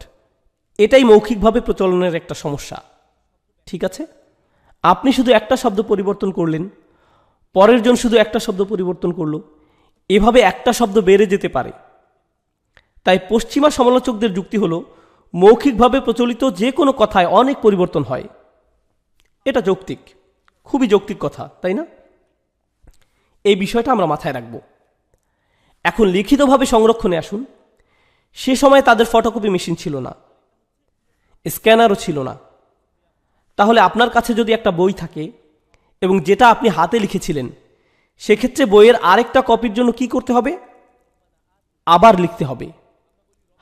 এটাই মৌখিকভাবে প্রচলনের একটা সমস্যা। ঠিক আছে, আপনি শুধু একটা শব্দ পরিবর্তন করলেন, পরের জন শুধু একটা শব্দ পরিবর্তন করলো, এভাবে একটা শব্দ বেড়ে যেতে পারে। তাই পশ্চিমা সমালোচকদের যুক্তি হলো, মৌখিকভাবে প্রচলিত যে কোনো কথায় অনেক পরিবর্তন হয়। এটা যৌক্তিক, খুবই যৌক্তিক কথা, তাই না? এই বিষয়টা আমরা মাথায় রাখব। এখন লিখিতভাবে সংরক্ষণে আসুন। সে সময় তাদের ফটোকপি মেশিন ছিল না, স্ক্যানারও ছিল না। তাহলে আপনার কাছে যদি একটা বই থাকে এবং যেটা আপনি হাতে লিখেছিলেন, সেক্ষেত্রে বইয়ের আরেকটা কপির জন্য কি করতে হবে? আবার লিখতে হবে।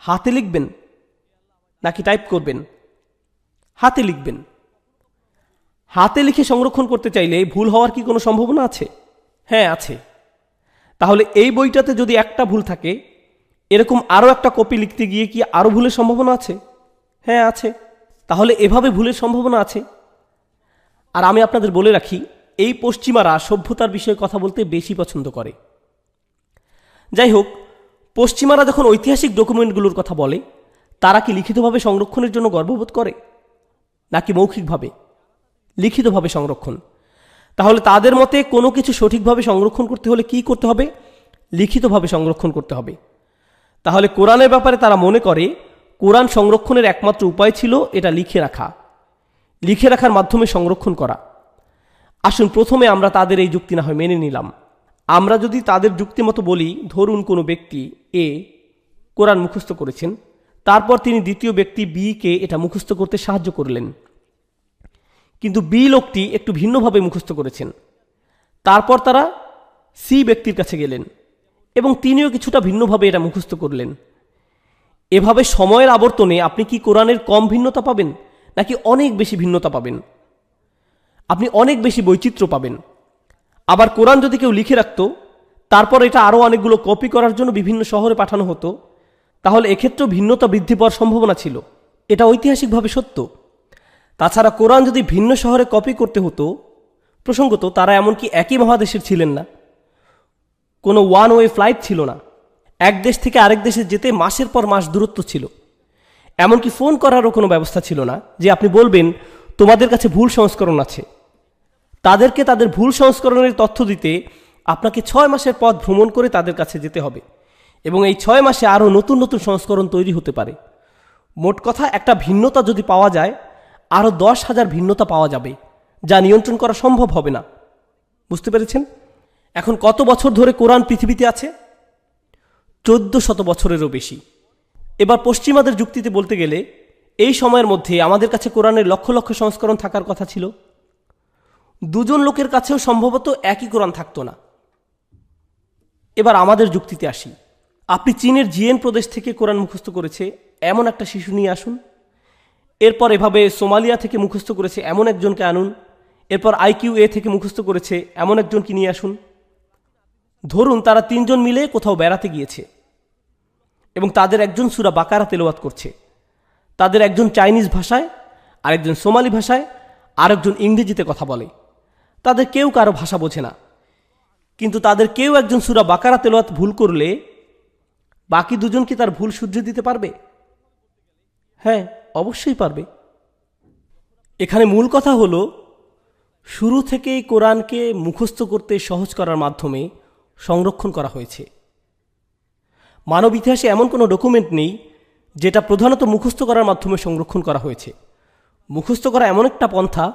হাতে লিখবেন নাকি টাইপ করবেন? হাতে লিখবেন। হাতে লিখে সংরক্ষণ করতে চাইলে ভুল হওয়ার কি কোনো সম্ভাবনা আছে? হ্যাঁ, আছে। তাহলে এই বইটাতে যদি একটা ভুল থাকে, এরকম আরও একটা কপি লিখতে গিয়ে কি আরও ভুলের সম্ভাবনা আছে? হ্যাঁ, আছে। তাহলে এভাবে ভুলের সম্ভাবনা আছে। আর আমি আপনাদের বলে রাখি, এই পশ্চিমারা সভ্যতার বিষয়ে কথা বলতে বেশি পছন্দ করে। যাই হোক, পশ্চিমারা যখন ঐতিহাসিক ডকুমেন্টগুলোর কথা বলে, তারা কি লিখিতভাবে সংরক্ষণের জন্য গর্ববোধ করে, নাকি মৌখিকভাবে? লিখিতভাবে সংরক্ষণ। তাহলে তাদের মতে কোনো কিছু সঠিকভাবে সংরক্ষণ করতে হলে কি করতে হবে? লিখিতভাবে সংরক্ষণ করতে হবে। তাহলে কোরআনের ব্যাপারে তারা মনে করে কোরআন সংরক্ষণের একমাত্র উপায় ছিল এটা লিখে রাখা, লিখে রাখার মাধ্যমে সংরক্ষণ করা। আসুন প্রথমে আমরা তাদের এই যুক্তি না হয় মেনে নিলাম। আমরা যদি তাদের যুক্তি মতো বলি, ধরুন কোনো ব্যক্তি এ কোরআন মুখস্থ করেছেন, তারপর তিনি দ্বিতীয় ব্যক্তি বি কে এটা মুখস্থ করতে সাহায্য করলেন, কিন্তু বি লোকটি একটু ভিন্নভাবে মুখস্থ করেছেন। তারপর তারা সি ব্যক্তির কাছে গেলেন এবং তিনিও কিছুটা ভিন্নভাবে এটা মুখস্থ করলেন। এভাবে সময়ের আবর্তনে আপনি কি কোরআনের কম ভিন্নতা পাবেন, নাকি অনেক বেশি ভিন্নতা পাবেন? আপনি অনেক বেশি বৈচিত্র্য পাবেন। আবার কোরআন যদি কেউ লিখে রাখত, তারপর এটা আরও অনেকগুলো কপি করার জন্য বিভিন্ন শহরে পাঠানো হতো, তাহলে এক্ষেত্রেও ভিন্নতা বৃদ্ধি পাওয়ার সম্ভাবনা ছিল। এটা ঐতিহাসিকভাবে সত্য। তাছাড়া কোরআন যদি ভিন্ন শহরে কপি করতে হতো, প্রসঙ্গত তারা এমনকি একই মহাদেশের ছিলেন না, কোনো ওয়ান ওয়ে ফ্লাইট ছিল না, এক দেশ থেকে আরেক দেশে যেতে মাসের পর মাস দূরত্ব ছিল, এমনকি ফোন করারও কোনো ব্যবস্থা ছিল না যে আপনি বলবেন তোমাদের কাছে ভুল সংস্করণ আছে। তাদেরকে তাদের ভুল সংস্করণের তথ্য দিতে আপনাকে 6 মাসের পথ ভ্রমণ করে তাদের কাছে যেতে হবে, এবং এই 6 মাসে আরও নতুন নতুন সংস্করণ তৈরি হতে পারে। মোট কথা, একটা ভিন্নতা যদি পাওয়া যায়, আরও 10,000 ভিন্নতা পাওয়া যাবে, যা নিয়ন্ত্রণ করা সম্ভব হবে না। বুঝতে পেরেছেন? এখন কত বছর ধরে কোরআন পৃথিবীতে আছে? 1400 বছরেরও বেশি। এবার পশ্চিমাদের যুক্তিতে বলতে গেলে এই সময়ের মধ্যে আমাদের কাছে কোরআনের লক্ষ লক্ষ সংস্করণ থাকার কথা ছিল। 2 জন লোকের কাছেও সম্ভবত একই কোরআন থাকতো না। এবার আমাদের যুক্তিতে আসি। আপনি চীনের জিয়েন প্রদেশ থেকে কোরআন মুখস্থ করেছে এমন একটা শিশু নিয়ে আসুন, এরপর এভাবে সোমালিয়া থেকে মুখস্থ করেছে এমন একজনকে আনুন, এরপর IQA থেকে মুখস্থ করেছে এমন একজনকে নিয়ে আসুন। ধরুন তারা 3 জন মিলে কোথাও বেড়াতে গিয়েছে এবং তাদের একজন সূরা বাকারা তেলাওয়াত করছে, তাদের একজন চাইনিজ ভাষায়, আরেকজন সোমালি ভাষায়, আরেকজন ইংরেজিতে কথা বলে। তাদের কেউ কারো ভাষা বোঝে না, কিন্তু তাদের কেউ একজন সূরা বাকারা তেলাওয়াত ভুল করলে বাকি 2 জন কি তার ভুল শুধরে দিতে পারবে? হ্যাঁ, অবশ্যই পারবে। এখানে মূল কথা হলো, শুরু থেকেই কোরআনকে মুখস্থ করতে সহজ করার মাধ্যমে সংরক্ষণ করা হয়েছে। মানব ইতিহাসে এমন কোনো ডকুমেন্ট নেই যেটা প্রধানত মুখস্থ করার মাধ্যমে সংরক্ষণ করা হয়েছে। মুখস্থ করা এমন একটা পন্থা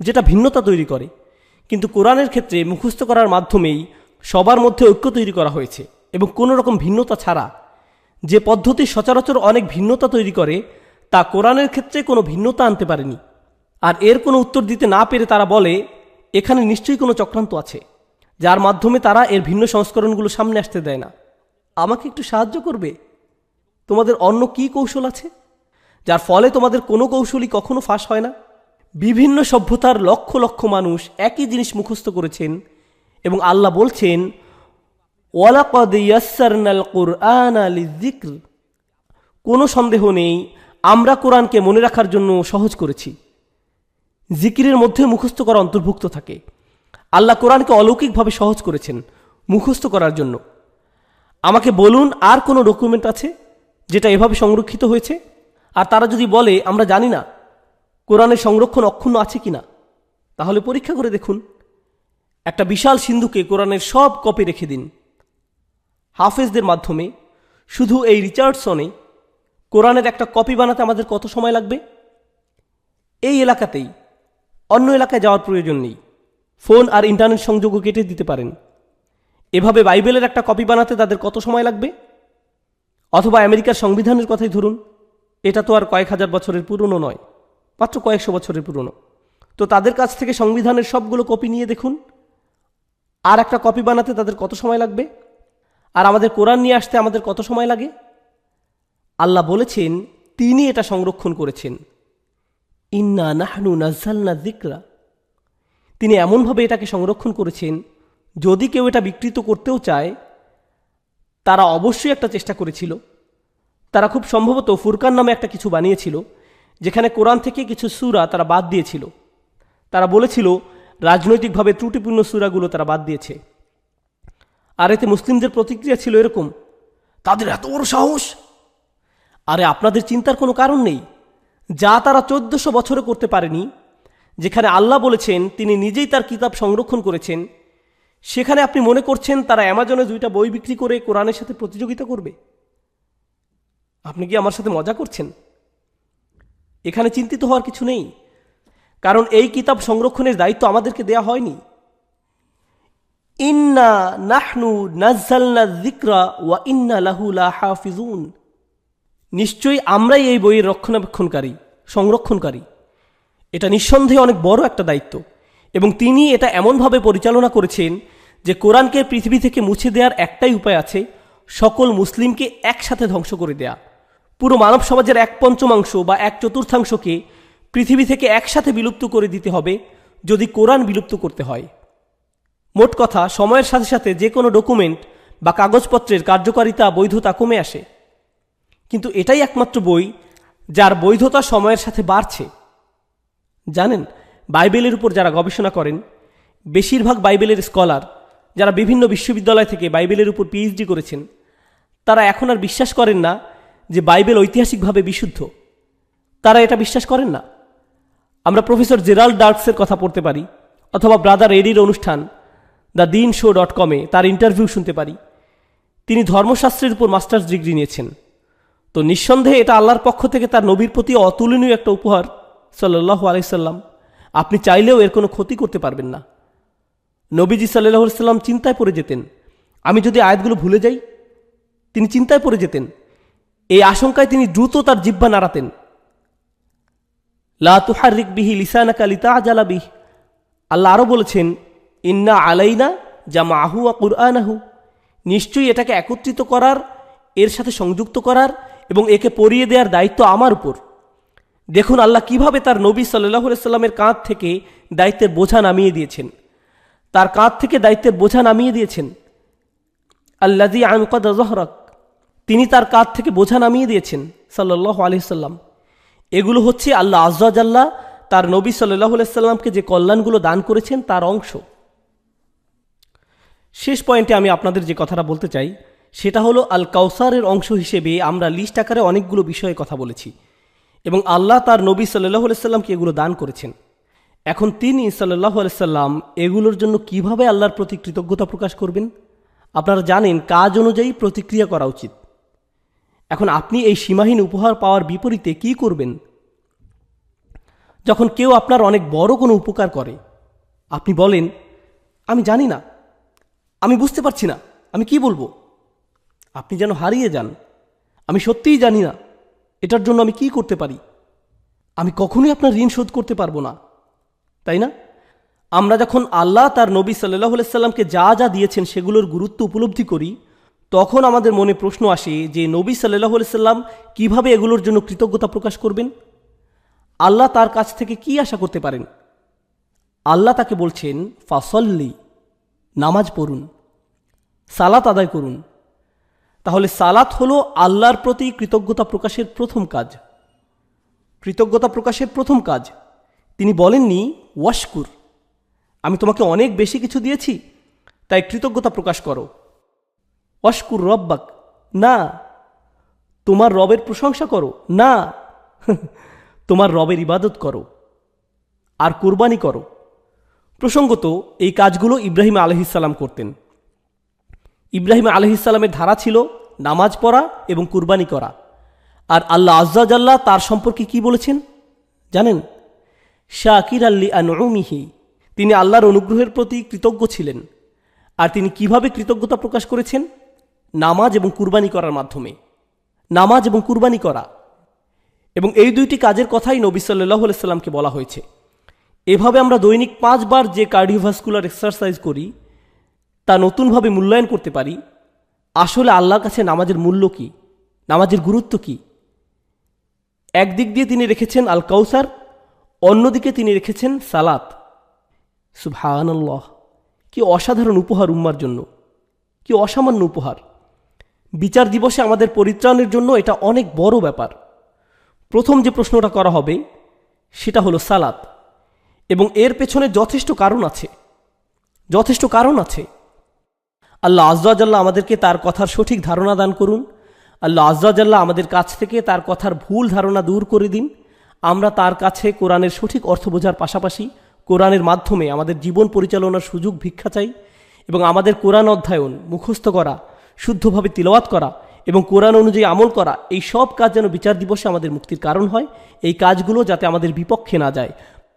যেটা ভিন্নতা তৈরি করে, কিন্তু কোরআনের ক্ষেত্রে মুখস্থ করার মাধ্যমেই সবার মধ্যে ঐক্য তৈরি করা হয়েছে, এবং কোনো রকম ভিন্নতা ছাড়া। যে পদ্ধতি সচরাচর অনেক ভিন্নতা তৈরি করে, তা কোরআনের ক্ষেত্রে কোনো ভিন্নতা আনতে পারেনি। আর এর কোনো উত্তর দিতে না পেরে তারা বলে এখানে নিশ্চয়ই কোনো চক্রান্ত আছে, যার মাধ্যমে তারা এর ভিন্ন সংস্করণগুলো সামনে আসতে দেয় না। আমাকে একটু সাহায্য করবে? তোমাদের অন্য কি কৌশল আছে যার ফলে তোমাদের কোনো কৌশলই কখনো ফাঁস হয় না? বিভিন্ন সভ্যতার লক্ষ লক্ষ মানুষ একই জিনিস মুখস্থ করেছেন, এবং আল্লাহ বলছেন ওয়ালাকাদ ইয়াসসারনাল কুরআনা লিযিকর, কোনো সন্দেহ নেই আমরা কোরআনকে মনে রাখার জন্য সহজ করেছি। জিকিরের মধ্যে মুখস্থ করা অন্তর্ভুক্ত থাকে। আল্লাহ কোরআনকে অলৌকিকভাবে সহজ করেছেন মুখস্থ করার জন্য। আমাকে বলুন আর কোনো ডকুমেন্ট আছে যেটা এভাবে সংরক্ষিত হয়েছে? আর তারা যদি বলে আমরা জানি না কোরআনের সংরক্ষণ অক্ষুণ্ণ আছে কিনা, তাহলে পরীক্ষা করে দেখুন। একটা বিশাল সিন্ধুকে কোরআনের সব কপি রেখে দিন। হাফেজদের মাধ্যমে শুধু এই রিচার্ডসনে কোরআনের একটা কপি বানাতে আমাদের কত সময় লাগবে? এই এলাকাতেই, অন্য এলাকায় যাওয়ার প্রয়োজন নেই। ফোন আর ইন্টারনেট সংযোগও কেটে দিতে পারেন। এভাবে বাইবেলের একটা কপি বানাতে তাদের কত সময় লাগবে? অথবা আমেরিকার সংবিধানের কথাই ধরুন, এটা তো আর কয়েক হাজার বছরের পুরনো নয়, মাত্র কয়েকশো বছরের পুরনো। তো তাদের কাছ থেকে সংবিধানের সবগুলো কপি নিয়ে দেখুন, আর একটা কপি বানাতে তাদের কত সময় লাগবে? আর আমাদের কোরআন নিয়ে আসতে আমাদের কত সময় লাগে? আল্লাহ বলেছেন তিনি এটা সংরক্ষণ করেছেন। ইন্না নাহনু নাজ্জালনা যিকরা, তিনি এমনভাবে এটাকে সংরক্ষণ করেছেন যদি কেউ এটা বিকৃত করতেও চায়, তারা অবশ্যই একটা চেষ্টা করেছিল। তারা খুব সম্ভবত ফুরকান নামে একটা কিছু বানিয়েছিল, যেখানে কোরআন থেকে কিছু সূরা তারা বাদ দিয়েছিল। তারা বলেছিল রাজনৈতিকভাবে ত্রুটিপূর্ণ সূরাগুলো তারা বাদ দিয়েছে। আর এতে মুসলিমদের প্রতিক্রিয়া ছিল এরকম, তাদের এত বড় সাহস! আরে আপনাদের চিন্তার কোনো কারণ নেই। যা তারা 1400 বছরে করতে পারেনি, যেখানে আল্লাহ বলেছেন তিনি নিজেই তার কিতাব সংরক্ষণ করেছেন, সেখানে আপনি মনে করছেন তারা অ্যামাজনে 2টা বই বিক্রি করে কোরআনের সাথে প্রতিযোগিতা করবে? আপনি কি আমার সাথে মজা করছেন? এখানে চিন্তিত হওয়ার কিছু নেই, কারণ এই কিতাব সংরক্ষণের দায়িত্ব আমাদেরকে দেয়া হয়নি। ইন্না নাহনু নাজ্জালনা যিকরা ওয়া ইন্না লাহু লাহাফিজুন। নিশ্চয়ই আমরাই এই বইয়ের রক্ষণাবেক্ষণকারী, সংরক্ষণকারী। এটা নিঃসন্দেহে অনেক বড় একটা দায়িত্ব, এবং তিনি এটা এমনভাবে পরিচালনা করেছেন যে কোরআনকে পৃথিবী থেকে মুছে দেওয়ার একটাই উপায় আছে, সকল মুসলিমকে একসাথে ধ্বংস করে দেয়া। পুরো মানব সমাজের 1/5 বা 1/4 পৃথিবী থেকে একসাথে বিলুপ্ত করে দিতে হবে যদি কোরআন বিলুপ্ত করতে হয়। মোট কথা, সময়ের সাথে সাথে যে কোনো ডকুমেন্ট বা কাগজপত্রের কার্যকারিতা, বৈধতা কমে আসে, কিন্তু এটাই একমাত্র বই যার বৈধতা সময়ের সাথে বাড়ছে। জানেন, বাইবেলের উপর যারা গবেষণা করেন, বেশিরভাগ বাইবেলের স্কলার যারা বিভিন্ন বিশ্ববিদ্যালয় থেকে বাইবেলের উপর পিএইচডি করেছেন, তারা এখন আর বিশ্বাস করেন না যে বাইবেল ঐতিহাসিকভাবে বিশুদ্ধ। তারা এটা বিশ্বাস করেন না। আমরা প্রফেসর জেরাল্ড ডার্কসের কথা পড়তে পারি, অথবা ব্রাদার এডির অনুষ্ঠান thedinshow.com-এ তার ইন্টারভিউ শুনতে পারি। তিনি ধর্মশাস্ত্রের উপর মাস্টার্স ডিগ্রি নিয়েছেন। তো নিঃসন্দেহে এটা আল্লাহর পক্ষ থেকে তার নবীর প্রতি অতুলনীয় একটা উপহার, সাল্লাল্লাহু আলাইহি সাল্লাম। আপনি চাইলেও এর কোনো ক্ষতি করতে পারবেন না। নবীজি সাল্লাল্লাহু আলাইহি সাল্লাম চিন্তায় পড়ে যেতেন, আমি যদি আয়াতগুলো ভুলে যাই। তিনি চিন্তায় পড়ে যেতেন। এই আশঙ্কায় তিনি দ্রুত তার জিহ্বা নাড়াতেন। লা তুহাররিক বিহি লিসানাকা লিতাআজালা বিহি। আল্লাহ আরও বলেছেন, ইন্না আলাইনা জামাআহু ওয়া কুরআনাহু। নিশ্চয়ই এটাকে একত্রিত করার, এর সাথে সংযুক্ত করার এবং একে পড়িয়ে দেওয়ার দায়িত্ব আমার উপর। দেখুন আল্লাহ কিভাবে তার নবী সাল্লাল্লাহু আলাইহি সাল্লামের কাঁধ থেকে দায়িত্বের বোঝা নামিয়ে দিয়েছেন। তার কাঁধ থেকে দায়িত্বের বোঝা নামিয়ে দিয়েছেন। আল্লাযী আনকাযা যহরাক। তিনি তার কাঁধ থেকে বোঝা নামিয়ে দিয়েছেন সাল্লাল্লাহু আলাইহি সাল্লাম। এগুলো হচ্ছে আল্লাহ আযজা ওয়া জাল্লা তার নবী সাল্লাল্লাহু আলাইহি সাল্লামকে যে কল্যাণগুলো দান করেছেন তার অংশ। শেষ পয়েন্টে আমি আপনাদের যে কথাটা বলতে চাই সেটা হলো, আল কাউসারের অংশ হিসেবে আমরা লিস্ট আকারে অনেকগুলো বিষয়ে কথা বলেছি, এবং আল্লাহ তার নবী সাল্লাল্লাহু আলাইহি সাল্লামকে এগুলো দান করেছেন। এখন তিনি সাল্লাল্লাহু আলাইহি সাল্লাম এগুলোর জন্য কিভাবে আল্লাহর প্রতি কৃতজ্ঞতা প্রকাশ করবেন? আপনারা জানেন, কাজ অনুযায়ী প্রতিক্রিয়া করা উচিত। এখন আপনি এই সীমাহীন উপহার পাওয়ার বিপরীতে কি করবেন? যখন কেউ আপনার অনেক বড় কোনো উপকার করে, আপনি বলেন, আমি জানি না, আমি বুঝতে পারছি না, আমি কি বলবো। আপনি যেন হারিয়ে যান। আমি সত্যিই জানি না এটার জন্য আমি কি করতে পারি। আমি কখনোই আপনার ঋণ শোধ করতে পারবো না, তাই না? আমরা যখন আল্লাহ তার নবী সাল্লাল্লাহু আলাইহি সাল্লামকে যা যা দিয়েছেন সেগুলোর গুরুত্ব উপলব্ধি করি, তখন আমাদের মনে প্রশ্ন আসে যে নবী সাল্লাল্লাহু আলাইহি সাল্লাম কিভাবে এগুলোর জন্য কৃতজ্ঞতা প্রকাশ করবেন? আল্লাহ তার কাছ থেকে কি আশা করতে পারেন? আল্লাহ তাকে বলছেন, ফাসল্লি, নামাজ পড়ুন, সালাত আদায় করুন। তাহলে সালাত হলো আল্লাহর প্রতি কৃতজ্ঞতা প্রকাশের প্রথম কাজ। কৃতজ্ঞতা প্রকাশের প্রথম কাজ। তিনি বলেননি ওয়াশকুর, আমি তোমাকে অনেক বেশি কিছু দিয়েছি তাই কৃতজ্ঞতা প্রকাশ করো। ওয়াশকুর রব্বাক, না। তোমার রবের প্রশংসা করো, না। তোমার রবের ইবাদত করো আর কুরবানি করো। প্রসঙ্গত এই কাজগুলো ইব্রাহিম আলাইহিস সালাম করতেন। ইব্রাহিম আলাইহিস সালামের ধারা ছিল নামাজ পড়া এবং কুরবানি করা। আর আল্লাহ আযজা ওয়া জাল্লা তার সম্পর্কে কি বলেছেন জানেন? শাকিরাল লিআনউমিহি। তিনি আল্লাহর অনুগ্রহের প্রতি কৃতজ্ঞ ছিলেন। আর তিনি কিভাবে কৃতজ্ঞতা প্রকাশ করেছেন? নামাজ এবং কুরবানি করার মাধ্যমে। নামাজ এবং কুরবানি করা, এবং এই দুইটি কাজের কথাই নবী সাল্লাল্লাহু আলাইহি সাল্লামকে বলা হয়েছে। এভাবে আমরা দৈনিক 5 বার যে কার্ডিওভাস্কুলার এক্সারসাইজ করি তা নতুনভাবে মূল্যায়ন করতে পারি। আসলে আল্লাহর কাছে নামাজের মূল্য কি, নামাজের গুরুত্ব কি। একদিক দিয়ে তিনি রেখেছেন আল কাউসার, অন্যদিকে তিনি রেখেছেন সালাত। সুবহানাল্লাহ, কি অসাধারণ উপহার উম্মার জন্য, কি অসামান্য উপহার। বিচার দিবসে আমাদের পরিত্রাণের জন্য এটা অনেক বড় ব্যাপার। প্রথম যে প্রশ্নটা করা হবে সেটা হলো সালাত, এবং এর পেছনে যথেষ্ট কারণ আছে, যথেষ্ট কারণ আছে। আল্লাহ আয্যা ওয়া জাল্লা আমাদেরকে তার কথার সঠিক ধারণা দান করুন। আল্লাহ আয্যা ওয়া জাল্লা আমাদের কাছ থেকে তার কথার ভুল ধারণা দূর করে দিন। আমরা তার কাছে কোরআনের সঠিক অর্থ বোঝার পাশাপাশি কোরআনের মাধ্যমে আমাদের জীবন পরিচালনার সুযোগ ভিক্ষা চাই এবং আমাদের কোরআন অধ্যয়ন, মুখস্থ করা, শুদ্ধভাবে তিলাওয়াত করা এবং কোরআন অনুযায়ী আমল করা, এই সব কাজ যেন বিচার দিবসে আমাদের মুক্তির কারণ হয়। এই কাজগুলো যাতে আমাদের বিপক্ষে না যায়।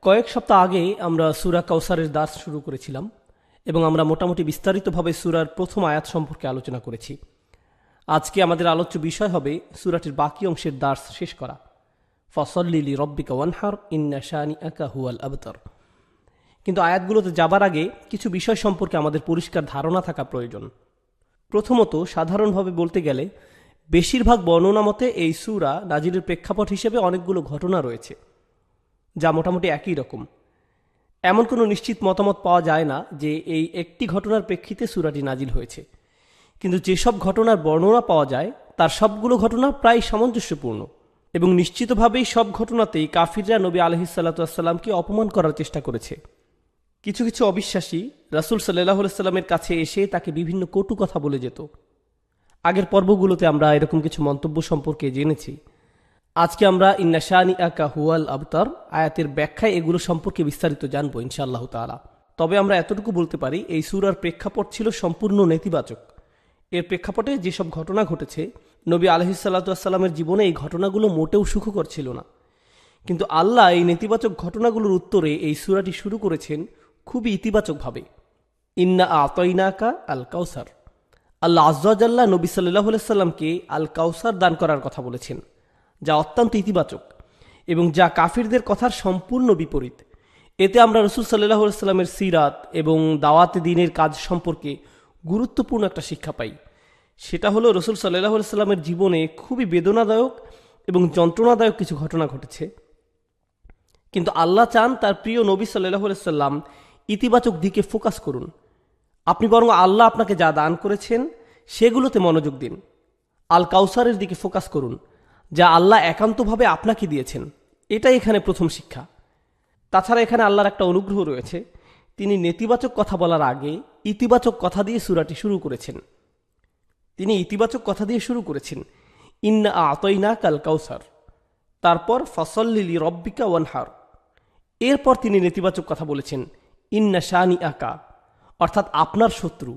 কয়েক সপ্তাহ আগে আমরা সূরা কাউসারের দাস শুরু করেছিলাম এবং আমরা মোটামুটি বিস্তারিতভাবে সূরার প্রথম আয়াত সম্পর্কে আলোচনা করেছি। আজকে আমাদের আলোচ্য বিষয় হবে সূরাটির বাকি অংশের দাস শেষ করা। ফসল্লি লিরব্বিকা ওয়ানহার ইন্না শানিআকা হুয়াল আবতার। কিন্তু আয়াতগুলোতে যাবার আগে কিছু বিষয় সম্পর্কে আমাদের পরিষ্কার ধারণা থাকা প্রয়োজন। প্রথমত, সাধারণভাবে বলতে গেলে বেশিরভাগ বর্ণনা মতে এই সূরা নাজিলের প্রেক্ষাপট হিসেবে অনেকগুলো ঘটনা রয়েছে, যা মোটামুটি একই রকম। এমন কোনো নিশ্চিত মতামত পাওয়া যায় না যে এই একটি ঘটনার প্রেক্ষিতে সূরাটি নাজিল হয়েছে। কিন্তু যেসব ঘটনার বর্ণনা পাওয়া যায় তার সবগুলো ঘটনা প্রায় সামঞ্জস্যপূর্ণ এবং নিশ্চিতভাবেই সব ঘটনাতেই কাফিররা নবী আলাইহিসসালাতু ওয়াসসালামকে অপমান করার চেষ্টা করেছে। কিছু কিছু অবিশ্বাসী রাসূল সাল্লাল্লাহু আলাইহি ওয়াসাল্লামের কাছে এসে তাকে বিভিন্ন কটু কথা বলে যেত। আগের পর্বগুলোতে আমরা এরকম কিছু মন্তব্য সম্পর্কে জেনেছি। আজকে আমরা ইন্না শানিআকা হুয়াল আবতার আয়াতের ব্যাখ্যায় এগুলো সম্পর্কে বিস্তারিত জানবো ইনশাআল্লাহ তাআলা। তবে আমরা এতটুকু বলতে পারি, এই সূরার প্রেক্ষাপট ছিল সম্পূর্ণ নেতিবাচক। এর প্রেক্ষাপটে যেসব ঘটনা ঘটেছে, নবী আলাইহিসসালাতু ওয়াসসালামের জীবনে এই ঘটনাগুলো মোটেও সুখকর ছিল না। কিন্তু আল্লাহ এই নেতিবাচক ঘটনাগুলোর উত্তরে এই সূরাটি শুরু করেছেন খুবই ইতিবাচকভাবে। ইন্না আতাইনাকা আল কাউসার। আল্লাহ আয্যা ওয়া জাল্লা নবী সাল্লাল্লাহু আলাইহি সাল্লামকে আল কাউসার দান করার কথা বলেছেন, যা অত্যন্ত ইতিবাচক এবং যা কাফিরদের কথার সম্পূর্ণ বিপরীত। এতে আমরা রাসূল সাল্লাল্লাহু আলাইহি সাল্লামের সিরাত এবং দাওয়াতে দ্বীনের কাজ সম্পর্কে গুরুত্বপূর্ণ একটা শিক্ষা পাই। সেটা হলো রাসূল সাল্লাল্লাহু আলাইহি সাল্লামের জীবনে খুবই বেদনাদায়ক এবং যন্ত্রণাদায়ক কিছু ঘটনা ঘটেছে। কিন্তু আল্লাহ চান তার প্রিয় নবী সাল্লাল্লাহু আলাইহি সাল্লাম ইতিবাচক দিকে ফোকাস করুন। আপনি বরং আল্লাহ আপনাকে যা দান করেছেন সেগুলোতে মনোযোগ দিন। আল কাউসারের দিকে ফোকাস করুন, যা আল্লাহ একান্তভাবে আপনাকে দিয়েছেন। এটাই এখানে প্রথম শিক্ষা। তাছাড়া এখানে আল্লাহর একটা অনুগ্রহ রয়েছে, তিনি নেতিবাচক কথা বলার আগে ইতিবাচক কথা দিয়ে সূরাটি শুরু করেছেন। তিনি ইতিবাচক কথা দিয়ে শুরু করেছেন, ইন্না আতাইনাকা আল কাউসার, তারপর ফসল্লি লিরব্বিকা ওয়ানহার। এরপর তিনি নেতিবাচক কথা বলেছেন, ইন্না শানিআকা, অর্থাৎ আপনার শত্রু।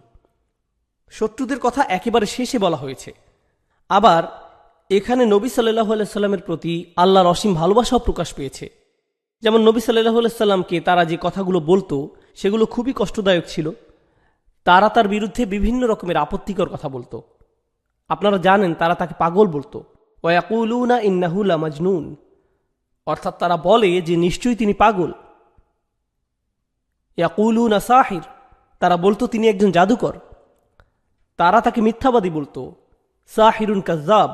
শত্রুদের কথা একেবারে শেষে বলা হয়েছে। আবার এখানে নবী সাল্লাল্লাহু আলাইহি সাল্লামের প্রতি আল্লাহর অসীম ভালোবাসাও প্রকাশ পেয়েছে। যেমন নবী সাল্লাল্লাহু আলাইহি সাল্লামকে তারা যে কথাগুলো বলতো সেগুলো খুবই কষ্টদায়ক ছিল। তারা তার বিরুদ্ধে বিভিন্ন রকমের আপত্তিকর কথা বলতো। আপনারা জানেন তারা তাকে পাগল বলতো। ওয়া ইয়াকুলুনা ইন্নাহু লামাজনুন, অর্থাৎ তারা বলে যে নিশ্চয়ই তিনি পাগল। ইয়াকুলুনা সাহির, তারা বলতো তিনি একজন জাদুকর। তারা তাকে মিথ্যাবাদী বলতো, সাহিরুন কাজ্জাব,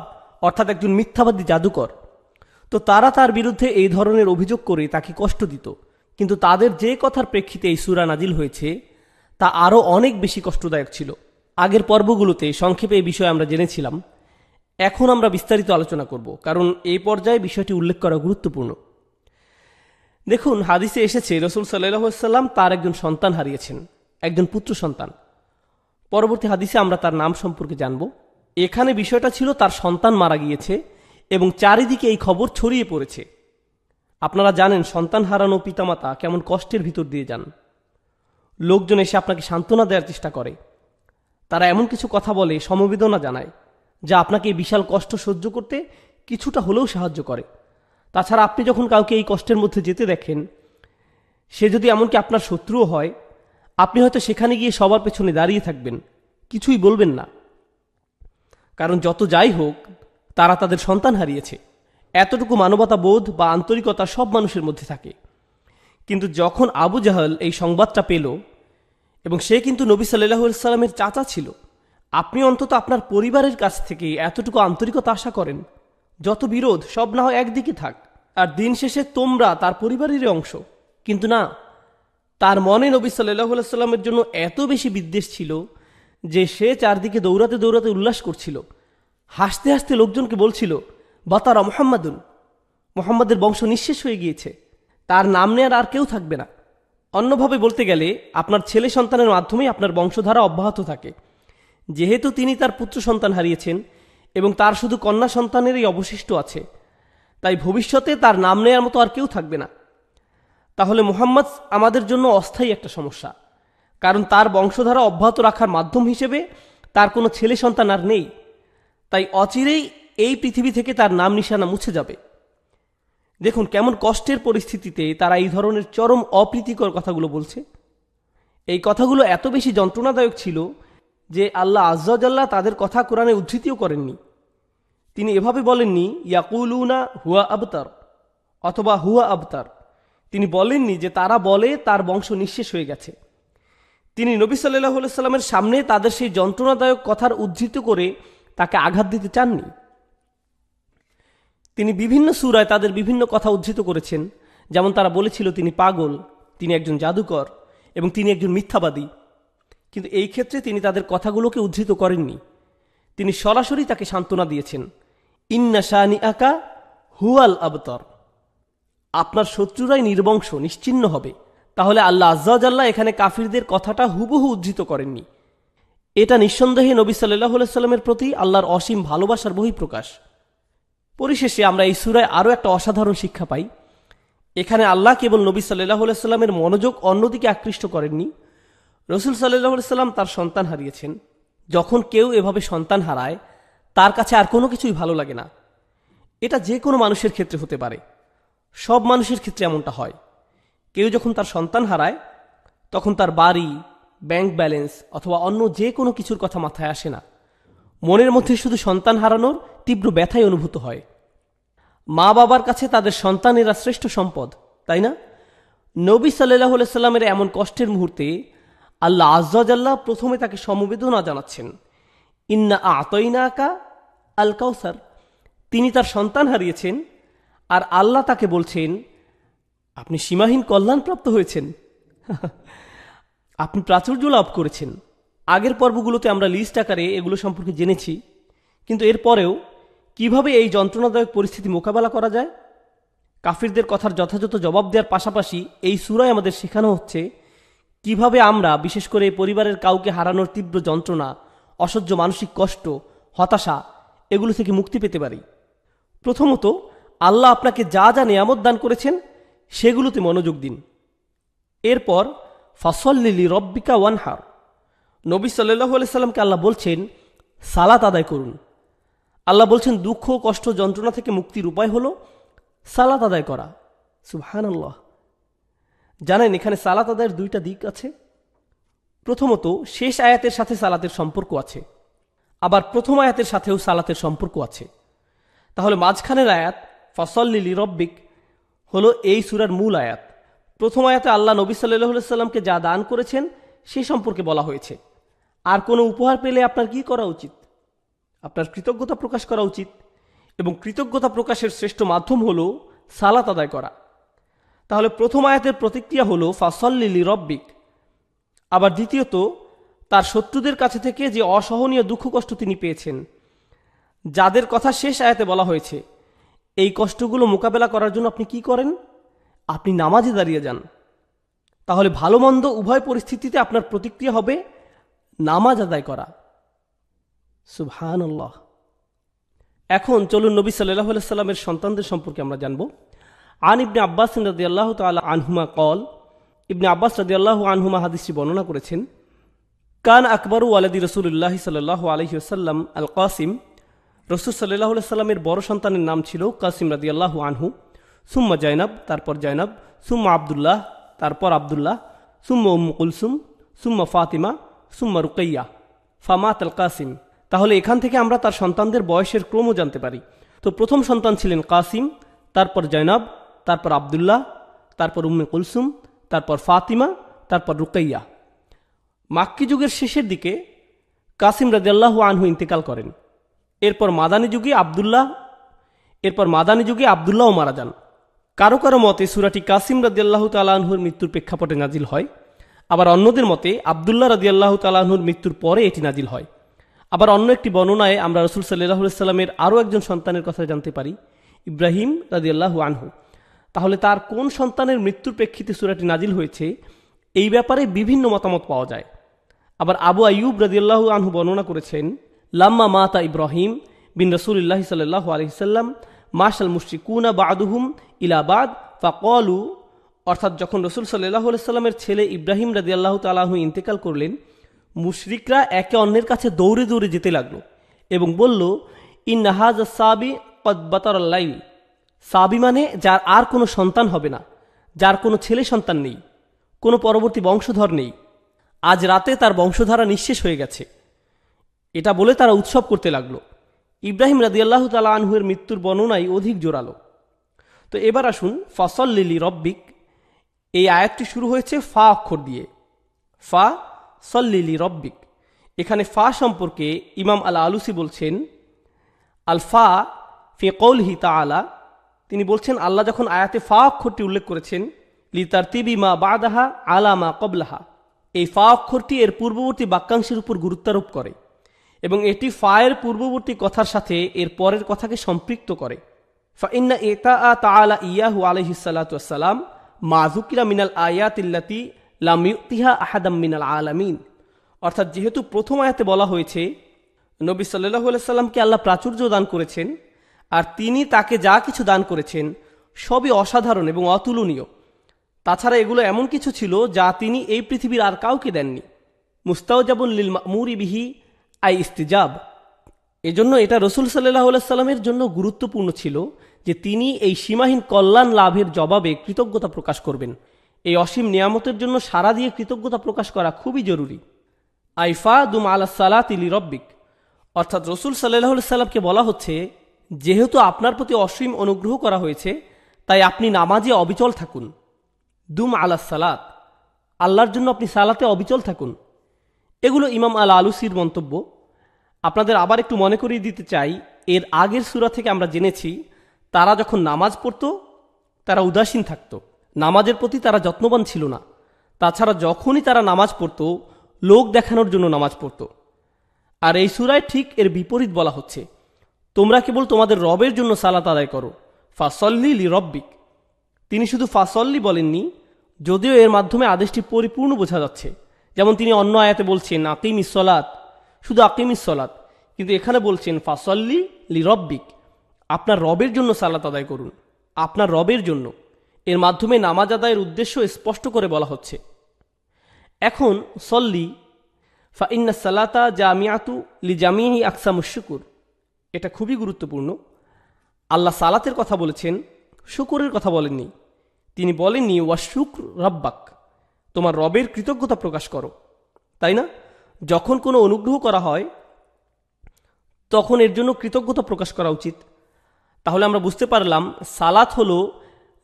অর্থাৎ একজন মিথ্যাবাদী জাদুকর। তো তারা তার বিরুদ্ধে এই ধরনের অভিযোগ করে তাকে কষ্ট দিত। কিন্তু তাদের যে কথার প্রেক্ষিতে এই সূরা নাজিল হয়েছে তা আরও অনেক বেশি কষ্টদায়ক ছিল। আগের পর্বগুলোতে সংক্ষেপে এই বিষয়ে আমরা জেনেছিলাম। এখন আমরা বিস্তারিত আলোচনা করব, কারণ এই পর্যায়ে বিষয়টি উল্লেখ করা গুরুত্বপূর্ণ। দেখুন, হাদিসে এসেছে রাসূল সাল্লাল্লাহু আলাইহি সাল্লাম তার একজন সন্তান হারিয়েছেন, একজন পুত্র সন্তান। পরবর্তী হাদিসে আমরা তার নাম সম্পর্কে জানব। এখানে বিষয়টা ছিল তার সন্তান মারা গিয়েছে এবং চারিদিকে এই খবর ছড়িয়ে পড়েছে। আপনারা জানেন সন্তান হারানো পিতামাতা কেমন কষ্টের ভিতর দিয়ে যান। লোকজন এসে আপনাকে সান্ত্বনা দেওয়ার চেষ্টা করে, তারা এমন কিছু কথা বলে, সমবেদনা জানায়, যা আপনাকে এই বিশাল কষ্ট সহ্য করতে কিছুটা হলেও সাহায্য করে। তাছাড়া আপনি যখন কাউকে এই কষ্টের মধ্যে যেতে দেখেন, সে যদি এমনকি আপনার শত্রুও হয়, আপনি হয়তো সেখানে গিয়ে সবার পেছনে দাঁড়িয়ে থাকবেন, কিছুই বলবেন না। কারণ যত যাই হোক, তারা তাদের সন্তান হারিয়েছে। এতটুকু মানবতা বোধ বা আন্তরিকতা সব মানুষের মধ্যে থাকে। কিন্তু যখন আবু জাহল এই সংবাদটা পেল, এবং সে কিন্তু নবী সাল্লাল্লাহু আলাইহি সাল্লামের চাচা ছিল, আপনি অন্তত আপনার পরিবারের কাছ থেকে এতটুকু আন্তরিকতা আশা করেন। যত বিরোধ সব না হয় একদিকে থাক, আর দিন শেষে তোমরা তার পরিবারেরই অংশ। কিন্তু না, তার মনে নবী সাল্লাল্লাহু আলাইহি সাল্লামের জন্য এত বেশি বিদ্বেষ ছিল যে সে চারদিকে দৌড়াতে দৌড়াতে উল্লাস করছিল, হাসতে হাসতে লোকজনকে বলছিল, বাতারা মুহাম্মাদুন, মুহাম্মাদের বংশ নিঃশেষ হয়ে গিয়েছে, তার নাম নেয়ার আর কেউ থাকবে না। অন্যভাবে বলতে গেলে আপনার ছেলে সন্তানের মাধ্যমেই আপনার বংশধারা অব্যাহত থাকে, যেহেতু তিনি তার পুত্র সন্তান হারিয়েছেন এবং তার শুধু কন্যা সন্তানেরই অবশিষ্ট আছে, তাই ভবিষ্যতে তার নাম নেয়ার মতো আর কেউ থাকবে না। তাহলে মুহাম্মদ আমাদের জন্য অস্থায়ী একটা সমস্যা, কারণ তার বংশধারা অব্যাহত রাখার মাধ্যম হিসেবে তার কোনো ছেলে সন্তান আর নেই। তাই অচিরেই এই পৃথিবী থেকে তার নাম নিশানা মুছে যাবে। দেখুন কেমন কষ্টের পরিস্থিতিতে তারা এই ধরনের চরম অপ্রীতিকর কথাগুলো বলছে। এই কথাগুলো এত বেশি যন্ত্রণাদায়ক ছিল যে আল্লাহ আজ্জা জাল্লা তাদের কথা কোরআনে উদ্ধৃতিও করেননি। তিনি এভাবে বলেননি ইয়াকুলুনা হুয়া আবতার অথবা হুয়া আবতার। তিনি বলেননি যে তারা বলে তার বংশ নিঃশেষ হয়ে গেছে। তিনি নবী সাল্লাল্লাহু আলাইহি সাল্লামের সামনে তাদের সেই যন্ত্রণাদায়ক কথার উদ্ধৃত করে তাকে আঘাত দিতে চাননি। তিনি বিভিন্ন সূরায় তাদের বিভিন্ন কথা উদ্ধৃত করেছেন, যেমন তারা বলেছিল তিনি পাগল, তিনি একজন জাদুকর এবং তিনি একজন মিথ্যাবাদী। কিন্তু এই ক্ষেত্রে তিনি তাদের কথাগুলোকে উদ্ধৃত করেননি। তিনি সরাসরি তাকে সান্ত্বনা দিয়েছেন, ইন্না শানিআকা হুয়াল আবতার, আপনার শত্রুরাই নির্বংশ নিশ্চিহ্ন হবে। তাহলে আল্লাহ আজ্জা ওয়া জাল্লা এখানে কাফিরদের কথাটা হুবহু উদ্ধৃত করেননি। এটা নিঃসন্দেহে নবী সাল্লাল্লাহু আলাইহি সাল্লামের প্রতি আল্লাহর অসীম ভালোবাসার বহিঃপ্রকাশ। পরিশেষে আমরা এই সূরায় আরও একটা অসাধারণ শিক্ষা পাই। এখানে আল্লাহ কেবল নবী সাল্লাল্লাহু আলাইহি সাল্লামের মনোযোগ অন্যদিকে আকৃষ্ট করেননি। রাসূল সাল্লাল্লাহু আলাইহি সাল্লাম তার সন্তান হারিয়েছেন। যখন কেউ এভাবে সন্তান হারায়, তার কাছে আর কোনো কিছুই ভালো লাগে না। এটা যে কোনো মানুষের ক্ষেত্রে হতে পারে, সব মানুষের ক্ষেত্রে এমনটা হয়। কেউ যখন তার সন্তান হারায়, তখন তার বাড়ি, ব্যাংক ব্যালেন্স অথবা অন্য যে কোনো কিছুর কথা মাথায় আসে না। মনের মধ্যে শুধু সন্তান হারানোর তীব্র ব্যথাই অনুভূত হয়। মা বাবার কাছে তাদের সন্তানেরা শ্রেষ্ঠ সম্পদ, তাই না? নবী সাল্লাল্লাহু আলাইহি সাল্লামের এমন কষ্টের মুহূর্তে আল্লাহ আজ্জা ওয়া জাল্লা প্রথমে তাকে সমবেদনা জানাচ্ছেন, ইন্না আ'তাইনাকা আল কাউসার। তিনি তার সন্তান হারিয়েছেন আর আল্লাহ তাকে বলছেন, আপনি সীমাহীন কল্যাণপ্রাপ্ত হয়েছেন, আপনি প্রাচুর্য লাভ করেছেন। আগের পর্বগুলোতে আমরা লিস্ট আকারে এগুলো সম্পর্কে জেনেছি, কিন্তু এরপরেও কিভাবে এই যন্ত্রণাদায়ক পরিস্থিতি মোকাবেলা করা যায়, কাফিরদের কথার যথাযথ জবাব দেওয়ার পাশাপাশি এই সূরায় আমাদের শেখানো হচ্ছে কিভাবে আমরা বিশেষ করে পরিবারের কাউকে হারানোর তীব্র যন্ত্রণা, অসহ্য মানসিক কষ্ট, হতাশা এগুলো থেকে মুক্তি পেতে পারি। প্রথমত, আল্লাহ আপনাকে যা যা নিয়ামত দান করেছেন সেগুলোতে মনোযোগ দিন। এরপর ফাসল্লি লিরব্বিকা ওয়ানহার, নবী সাল্লাল্লাহু আলাইহি সাল্লামকে আল্লাহ বলছেন সালাত আদায় করুন। আল্লাহ বলছেন দুঃখ, কষ্ট, যন্ত্রণা থেকে মুক্তির উপায় হলো সালাত আদায় করা। সুবহানাল্লাহ। জানেন এখানে সালাত আদায়ের দুইটা দিক আছে। প্রথমত, শেষ আয়াতের সাথে সালাতের সম্পর্ক আছে, আবার প্রথম আয়াতের সাথেও সালাতের সম্পর্ক আছে। তাহলে মাঝখানের আয়াত ফাসল্লি লিরব্বিক হলো এই সূরার মূল আয়াত। প্রথম আয়াতে আল্লাহ নবী সাল্লাল্লাহু আলাইহি সাল্লামকে যা দান করেছেন সে সম্পর্কে বলা হয়েছে। আর কোনো উপহার পেলে আপনার কি করা উচিত? আপনার কৃতজ্ঞতা প্রকাশ করা উচিত, এবং কৃতজ্ঞতা প্রকাশের শ্রেষ্ঠ মাধ্যম হলো সালাত আদায় করা। তাহলে প্রথম আয়াতের প্রতিক্রিয়া হলো ফাসল্লি লিরব্বিক। আবার দ্বিতীয়ত, তার শত্রুদের কাছে থেকে যে অসহনীয় দুঃখ কষ্ট তিনি পেয়েছেন, যাদের কথা শেষ আয়াতে বলা হয়েছে, এই কষ্টগুলো মোকাবেলা করার জন্য আপনি কি করেন? আপনি নামাজে দাঁড়িয়ে যান। তাহলে ভালো মন্দ উভয় পরিস্থিতিতে আপনার প্রতিক্রিয়া হবে নামাজ আদায় করা। সুবহানাল্লাহ। এখন চলুন নবী সাল্লাল্লাহু আলাইহি সাল্লামের সন্তানদের সম্পর্কে আমরা জানব। আন ইবনে আব্বাস রাদিয়াল্লাহু তাআলা আনহুমা কল, ইবনে আব্বাস রাদিয়াল্লাহু আনহুমা হাদিসটি বর্ণনা করেছেন, কান আকবরু ওয়ালাদি রাসূলুল্লাহ সাল্লাল্লাহু আলাইহি ওয়াসাল্লাম আল কাসিম। রাসূল সাল্লাল্লাহু আলাইহি সাল্লামের বড় সন্তানের নাম ছিল কাসিম রাদিয়াল্লাহু আনহু। সুম্মা জাইনাব, তারপর জাইনাব, সুম্মা আব্দুল্লাহ, তারপর আব্দুল্লাহ, সুম্মা উম্মু কুলসুম, সুম্মা ফাতিমা, সুম্মা রুকাইয়া, ফামাত আল কাসিম। তাহলে এখান থেকে আমরা তার সন্তানদের বয়সের ক্রমও জানতে পারি। তো প্রথম সন্তান ছিলেন কাসিম, তারপর জাইনাব, তারপর আব্দুল্লাহ, তারপর উম্মে কুলসুম, তারপর ফাতিমা, তারপর রুকাইয়া। মাক্কি যুগের শেষের দিকে কাসিম রাদিয়াল্লাহু আনহু ইন্তেকাল করেন। এরপর মাদানী যুগে আব্দুল্লাহও মারা যান। কারো কারো মতে সূরাটি কাসিম রাদিয়াল্লাহু তাআলা আনহুর মৃত্যুর প্রেক্ষাপটে নাজিল হয়, আবার অন্যদের মতে আব্দুল্লাহ রাদিয়াল্লাহু তাআলা আনহুর মৃত্যুর পরে এটি নাজিল হয়। আবার অন্য একটি বর্ণনায় আমরা রাসূল সাল্লাল্লাহু আলাইহি সাল্লামের আরও একজন সন্তানের কথা জানতে পারি, ইব্রাহিম রাদিয়াল্লাহু আনহু। তাহলে তার কোন সন্তানের মৃত্যুর প্রেক্ষিতে সূরাটি নাজিল হয়েছে এই ব্যাপারে বিভিন্ন মতামত পাওয়া যায়। আবার আবু আইয়ুব রাদিয়াল্লাহু আনহু বর্ণনা করেছেন, লাম্মা মাতা ইব্রাহিম বিন রাসূলিল্লাহ সাল্লাল্লাহু আলাইহি সাল্লাম মাশাল মুশরিকুনা বা'দুহুম ইলা বা'দ ফাকালু, অর্থাৎ যখন রাসূল সাল্লাল্লাহু আলাইহি সাল্লামের ছেলে ইব্রাহিম রাদিয়াল্লাহু তাআলা আনহু ইন্তেকাল করলেন, মুশরিকরা একে অন্যের কাছে দৌড়ে দৌড়ে যেতে লাগলো এবং বলল, ইন্না হাযা সাবি কদ বাতারাল লাইল। সাবি মানে যার আর কোনো সন্তান হবে না, যার কোনো ছেলে সন্তান নেই, কোনো পরবর্তী বংশধর নেই, আজ রাতে তার বংশধারা নিঃশেষ হয়ে গেছে। এটা বলে তারা উৎসব করতে লাগলো। ইব্রাহিম রাদিয়াল্লাহু তাআলা আনহুর মৃত্যুর বর্ণনাই অধিক জোরালো। তো এবার আসুন, ফাসল্লি লিরব্বিক, এই আয়াতটি শুরু হয়েছে ফা অক্ষর দিয়ে। ফা সল্লি লিরব্বিক। এখানে ফা সম্পর্কে ইমাম আল আলুসি বলছেন, আল ফা ফি কওলিহি তাআলা, তিনি বলছেন আল্লাহ যখন আয়াতে ফা অক্ষরটি উল্লেখ করেছেন, লিতারতিবি মা বাদাহা আলা মা ক্বাবলাহা, এই ফা অক্ষরটি এর পূর্ববর্তী বাক্যাংশের উপর গুরুত্বারোপ করে এবং এটি ফা এর পূর্ববর্তী কথার সাথে এর পরের কথাকে সম্পৃক্ত করে। ফাইন্না ইতাআ তাআলা ইয়াহু আলাইহিস সালাতু ওয়াস সালাম মা যুকিরা মিনাল আয়াতিল্লাতি লাম ইউতিহা আহাদাম মিনাল আলামিন, অর্থাৎ যেহেতু প্রথম আয়াতে বলা হয়েছে নবী সাল্লাল্লাহু আলাইহি সাল্লামকে আল্লাহ প্রাচুর্য দান করেছেন আর তিনি তাকে যা কিছু দান করেছেন সবই অসাধারণ এবং অতুলনীয়, তাছাড়া এগুলো এমন কিছু ছিল যা তিনি এই পৃথিবীর আর কাউকে দেননি। মুস্তাওজাবুন লিল মা'মুরি বিহি আই ইস্তিজাব, এজন্য এটা রাসূল সাল্লাল্লাহু আলাইহি সাল্লামের জন্য গুরুত্বপূর্ণ ছিল যে তিনি এই সীমাহীন কল্যাণ লাভের জবাবে কৃতজ্ঞতা প্রকাশ করবেন। এই অসীম নিয়ামতের জন্য সারা দিয়ে কৃতজ্ঞতা প্রকাশ করা খুবই জরুরি। আইফা দুম আলা সালাতি লিরব্বিক, অর্থাৎ রাসূল সাল্লাল্লাহু আলাইহি সাল্লামকে বলা হচ্ছে, যেহেতু আপনার প্রতি অসীম অনুগ্রহ করা হয়েছে তাই আপনি নামাজে অবিচল থাকুন। দুম আলা সালাত, আল্লাহর জন্য আপনি সালাতে অবিচল থাকুন। এগুলো ইমাম আল আলুসির মন্তব্য। আপনাদের আবার একটু মনে করিয়ে দিতে চাই, এর আগের সূরা থেকে আমরা জেনেছি তারা যখন নামাজ পড়ত তারা উদাসীন থাকত, নামাজের প্রতি তারা যত্নবান ছিল না। তাছাড়া যখনই তারা নামাজ পড়ত লোক দেখানোর জন্য নামাজ পড়ত। আর এই সূরায় ঠিক এর বিপরীত বলা হচ্ছে, তোমরা কেবল তোমাদের রবের জন্য সালাত আদায় করো। ফাসল্লি লিরব্বিক, তিনি শুধু ফাসল্লি বলেননি, যদিও এর মাধ্যমে আদেশটি পরিপূর্ণ বোঝা যাচ্ছে। যেমন তিনি অন্য আয়াতে বলছেন আকিমিস সালাত, শুধু আকিমিস সালাত, কিন্তু এখানে বলছেন ফাসল্লি লিরব্বিক, আপনার রবের জন্য সালাত আদায় করুন, আপনার রবের জন্য। এর মাধ্যমে নামাজ আদায়ের উদ্দেশ্য স্পষ্ট করে বলা হচ্ছে। এখন সল্লি ফা ইন্না সালাতা জামিআতু লিজামিহি আকসামুশ শুকুর, এটা খুবই গুরুত্বপূর্ণ। আল্লাহ সালাতের কথা বলেছেন, শুকরের কথা বলেননি। তিনি বলেননি ওয়া শুকর রব্বাক, তোমার রবের কৃতজ্ঞতা প্রকাশ করো, তাই না? যখন কোনো অনুগ্রহ করা হয় তখন এর জন্য কৃতজ্ঞতা প্রকাশ করা উচিত। তাহলে আমরা বুঝতে পারলাম সালাত হলো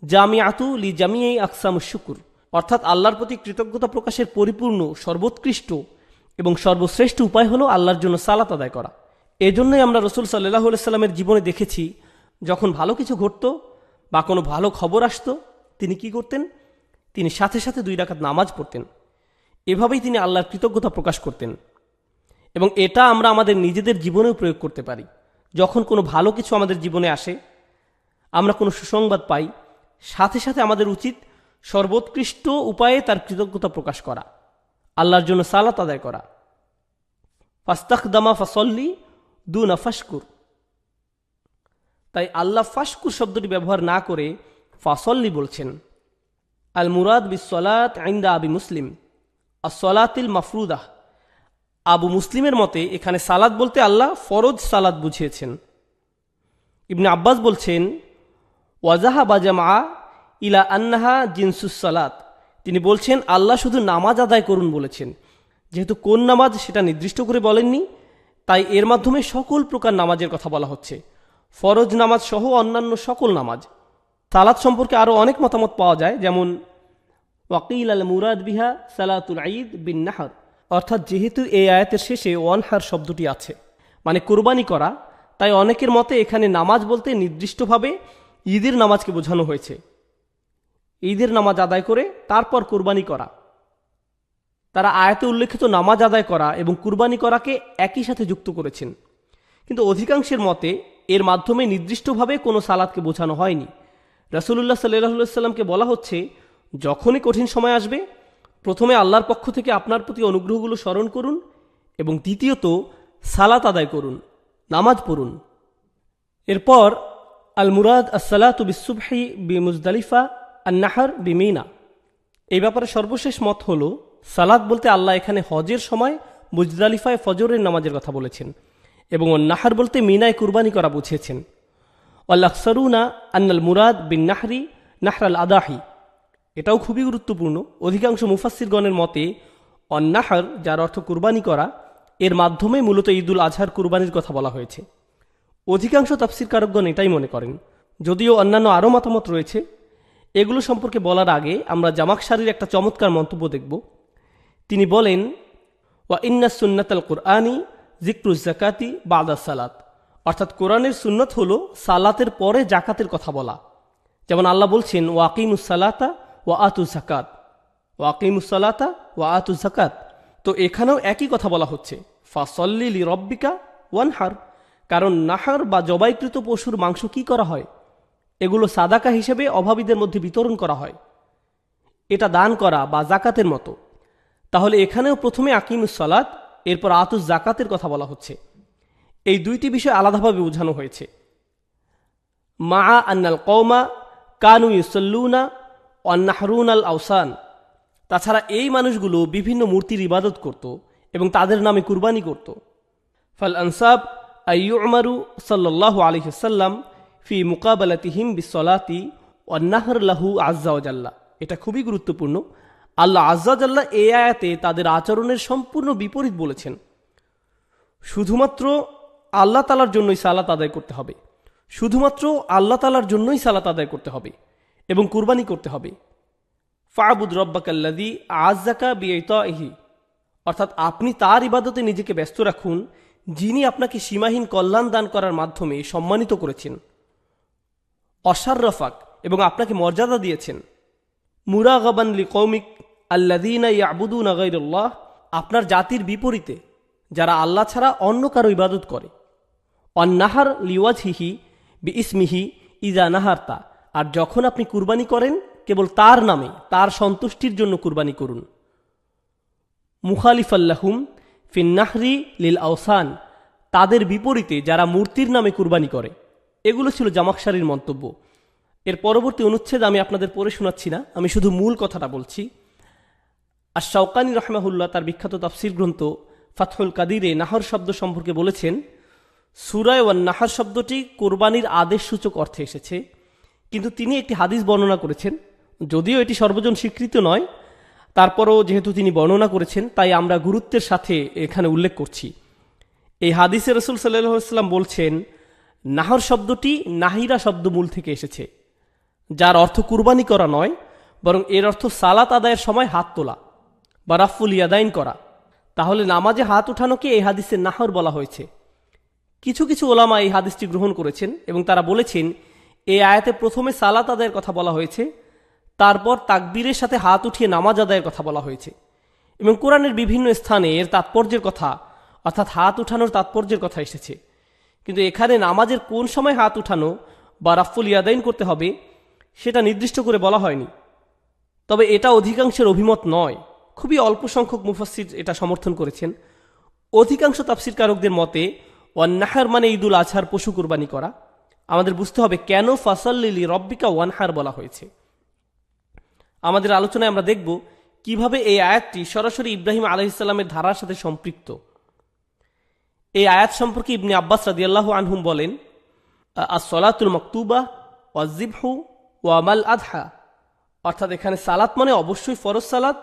জামিআতু লি জামিই আকসামুশ শুকুর, অর্থাৎ আল্লাহর প্রতি কৃতজ্ঞতা প্রকাশের পরিপূর্ণ, সর্বোৎকৃষ্ট এবং সর্বশ্রেষ্ঠ উপায় হলো আল্লাহর জন্য সালাত আদায় করা। এজন্যই আমরা রাসূল সাল্লাল্লাহু আলাইহি সাল্লামের জীবনে দেখেছি, যখন ভালো কিছু ঘটত বা কোনো ভালো খবর আসতো তিনি কি করতেন? তিনি সাথে সাথে 2 রাকাত নামাজ পড়তেন। এভাবেই তিনি আল্লাহর কৃতজ্ঞতা প্রকাশ করতেন। এবং এটা আমরা আমাদের নিজেদের জীবনেও প্রয়োগ করতে পারি। যখন কোনো ভালো কিছু আমাদের জীবনে আসে, আমরা কোনো সুসংবাদ পাই, সাথে সাথে আমাদের উচিত সর্বোৎকৃষ্ট উপায়ে তার কৃতজ্ঞতা প্রকাশ করা, আল্লাহর জন্য সালাত আদায় করা। ফাস্তাখদামা ফাসল্লি দুনা ফাশকুর, তাই আল্লাহ ফাশকুর শব্দটি ব্যবহার না করে ফাসল্লি বলছেন। আল মুরাদ বিস সালাত ইনদা আবি মুসলিম as-সালাতিল মাফরুদাহ, আবু মুসলিমের মতে এখানে সালাত বলতে আল্লাহ ফরজ সালাত বুঝিয়েছেন। ইবনে আব্বাস বলছেন ওয়াজাহা বাজামা ইলা আন্নাহা জিনসুস সালাত, তিনি বলছেন আল্লাহ শুধু নামাজ আদায় করুন বলেছেন। যেহেতু কোন নামাজ সেটা নির্দিষ্ট করে বলেননি, তাই এর মাধ্যমে সকল প্রকার নামাজের কথা বলা হচ্ছে, ফরজ নামাজ সহ অন্যান্য সকল নামাজ। সালাত সম্পর্কে আরও অনেক মতামত পাওয়া যায়, যেমন ওয়াকিল আল মুরাদ বিহা সালাতুল ঈদ বিন নাহর, অর্থাৎ যেহেতু এই আয়াতের শেষে ওয়ানহার শব্দটি আছে, মানে কোরবানি করা, তাই অনেকের মতে এখানে নামাজ বলতে নির্দিষ্টভাবে ঈদের নামাজকে বোঝানো হয়েছে। ঈদের নামাজ আদায় করে তারপর কোরবানি করা। তারা আয়াতে উল্লেখিত নামাজ আদায় করা এবং কুরবানি করাকে একই সাথে যুক্ত করেছেন। কিন্তু অধিকাংশের মতে এর মাধ্যমে নির্দিষ্টভাবে কোনো সালাতকে বোঝানো হয়নি। রাসূলুল্লাহ সাল্লাল্লাহু আলাইহি ওয়াসাল্লামকে বলা হচ্ছে, যখনই কঠিন সময় আসবে প্রথমে আল্লাহর পক্ষ থেকে আপনার প্রতি অনুগ্রহগুলো স্মরণ করুন এবং দ্বিতীয়ত সালাত আদায় করুন, নামাজ পড়ুন। এরপর আল মুরাদ আসসালাতু বিসুবহি বিমুজদালিফা আন-নাহর বিমিনা, এই ব্যাপারে সর্বশেষ মত হল সালাত বলতে আল্লাহ এখানে হজের সময় মুজদালিফায় ফজরের নামাজের কথা বলেছেন এবং নাহার বলতে মিনায় কুরবানি করা বুঝিয়েছেন। আল-আকসারুনা আন্নাল মুরাদ বিন নাহরি নাহরাল আদাহি, এটাও খুবই গুরুত্বপূর্ণ। অধিকাংশ মুফাসসিরগণের মতে অন্নাহার, যার অর্থ কুরবানি করা, এর মাধ্যমে মূলত ঈদুল আজহার কুরবানির কথা বলা হয়েছে। অধিকাংশ তাফসীরকারকগণ এটাই মনে করেন, যদিও অন্যান্য আরও মতামত রয়েছে। এগুলো সম্পর্কে বলার আগে আমরা জামাখশারির একটা চমৎকার মন্তব্য দেখব। তিনি বলেন, ওয়া ইন্না সুন্নাতাল কুরআনি যিকরুজ যাকাতি বাদা সালাত, অর্থাৎ কোরআনের সুন্নত হলো সালাতের পরে জাকাতের কথা বলা। যেমন আল্লাহ বলছেন ওয়াকিমুস সালাতা ওয়া আতু যাকাত, ওয়াকিমুস সালাতা ওয়া আতু যাকাত। তো এখানেও একই কথা বলা হচ্ছে, ফাসল্লি লিরব্বিকা ওয়ানহার, কারণ নাহার বা জবাইকৃত পশুর মাংস কি করা হয়? এগুলো সাদাকা হিসেবে অভাবীদের মধ্যে বিতরণ করা হয়, এটা দান করা বা জাকাতের মতো। তাহলে এখানেও প্রথমে আকিমুস সালাত, এরপর আতুস জাকাতের কথা বলা হচ্ছে। এই দুইটি বিষয় আলাদাভাবে বোঝানো হয়েছে। মা আন্নাল কওমা কানু ইউসাল্লুনা ওয়ান নাহরুন আল আওসান, তাছাড়া এই মানুষগুলো বিভিন্ন মূর্তির ইবাদত করত এবং তাদের নামে কুরবানি করত। ফাল আনসাব আইয়ুমারু সাল্লাল্লাহু আলাইহি ওয়াসাল্লাম ফি মুকাবালাতিহিম বিসসালাতি ওয়ান নাহর লাহু আযজা ওয়া জাল্লা, এটা খুবই গুরুত্বপূর্ণ। আল্লাহ আযজা ওয়া জাল্লা এই আয়াতে তাদের আচরণের সম্পূর্ণ বিপরীত বলেছেন। শুধুমাত্র আল্লাহ তাআলার জন্যই সালাত আদায় করতে হবে, শুধুমাত্র আল্লাহ তাআলার জন্যই সালাত আদায় করতে হবে এবং কুরবানি করতে হবে। ফাবুদ রব্বাকাল্লাযী আ'আজ্জাকা বিইতাইহি, অর্থাৎ আপনি তার ইবাদতে নিজেকে ব্যস্ত রাখুন যিনি আপনাকে সীমাহীন কল্যাণ দান করার মাধ্যমে সম্মানিত করেছেন, অশাররাফাক, এবং আপনাকে মর্যাদা দিয়েছেন। মুরাগাবান লিকৌমিক আল্লাযীনা ইয়াবুদুনা গায়রাল্লাহ, আপনার জাতির বিপরীতে যারা আল্লাহ ছাড়া অন্য কারো ইবাদত করে। অন্নাহার লিওয়াজহিহি বিইসমিহি ইজা নাহারতা, আর যখন আপনি কুরবানি করেন কেবল তার নামে, তার সন্তুষ্টির জন্য কুরবানি করুন। মুখালিফাল্লাহুম ফিন্নাহরি লিল আওসান, তাদের বিপরীতে যারা মূর্তির নামে কুরবানি করে। এগুলো ছিল জামাখশারির মন্তব্য। এর পরবর্তী অনুচ্ছেদ আমি আপনাদের পড়ে শোনাচ্ছি না, আমি শুধু মূল কথাটা বলছি। আশ-শাওকানী রাহমাহুল্লাহ তার বিখ্যাত তাফসীর গ্রন্থ ফাতহুল কাদিরে নাহর শব্দ সম্পর্কে বলেছেন, সূরায়ে ওয়ান নাহর শব্দটি কোরবানির আদেশসূচক অর্থে এসেছে, কিন্তু তিনি একটি হাদিস বর্ণনা করেছেন, যদিও এটি সর্বজন স্বীকৃত নয়, তারপরও যেহেতু তিনি বর্ণনা করেছেন তাই আমরা গুরুত্বের সাথে এখানে উল্লেখ করছি। এই হাদিসে রাসূল সাল্লাল্লাহু আলাইহি ওয়াসাল্লাম বলছেন, নাহর শব্দটি নাহিরা শব্দমূল থেকে এসেছে, যার অর্থ কুরবানি করা নয়, বরং এর অর্থ সালাত আদায়ের সময় হাত তোলা বা রাফুল ইয়াদাইন করা। তাহলে নামাজে হাত উঠানোকে এই হাদিসে নাহর বলা হয়েছে। কিছু কিছু ওলামা এই হাদিসটি গ্রহণ করেছেন এবং তারা বলেছেন এই আয়াতে প্রথমে সালাত আদায়ের কথা বলা হয়েছে, তারপর তাকবীরের সাথে হাত উঠিয়ে নামাজ আদায়ের কথা বলা হয়েছে, এবং কোরআনের বিভিন্ন স্থানে এর তাৎপর্যের কথা, অর্থাৎ হাত উঠানোর তাৎপর্যের কথা এসেছে। কিন্তু এখানে নামাজের কোন সময় হাত উঠানো বা রাফুল ইয়াদাইন করতে হবে সেটা নির্দিষ্ট করে বলা হয়নি। তবে এটা অধিকাংশের অভিমত নয়, খুবই অল্প সংখ্যক মুফাসসির এটা সমর্থন করেছেন। অধিকাংশ তাফসীরকারকদের মতে ওয়ান্নাহার মানে ঈদুল আজহার পশু কুরবানি করা। আমাদের বুঝতে হবে কেন ফাসাল্লি লিরব্বিকা ওয়ানহার বলা হয়েছে। আমাদের আলোচনায় আমরা দেখব কিভাবে এই আয়াতটি সরাসরি ইব্রাহিম আলাইহিস সালামের ধারার সাথে সম্পৃক্ত। এই আয়াত সম্পর্কে ইবনে আব্বাস রাদিয়াল্লাহু আনহুম বলেন, আস-সালাতুল মাকতুবা ওয়াজ-যিবহু ওয়া মাল আদহা, অর্থাৎ এখানে সালাত মানে অবশ্যই ফরজ সালাত,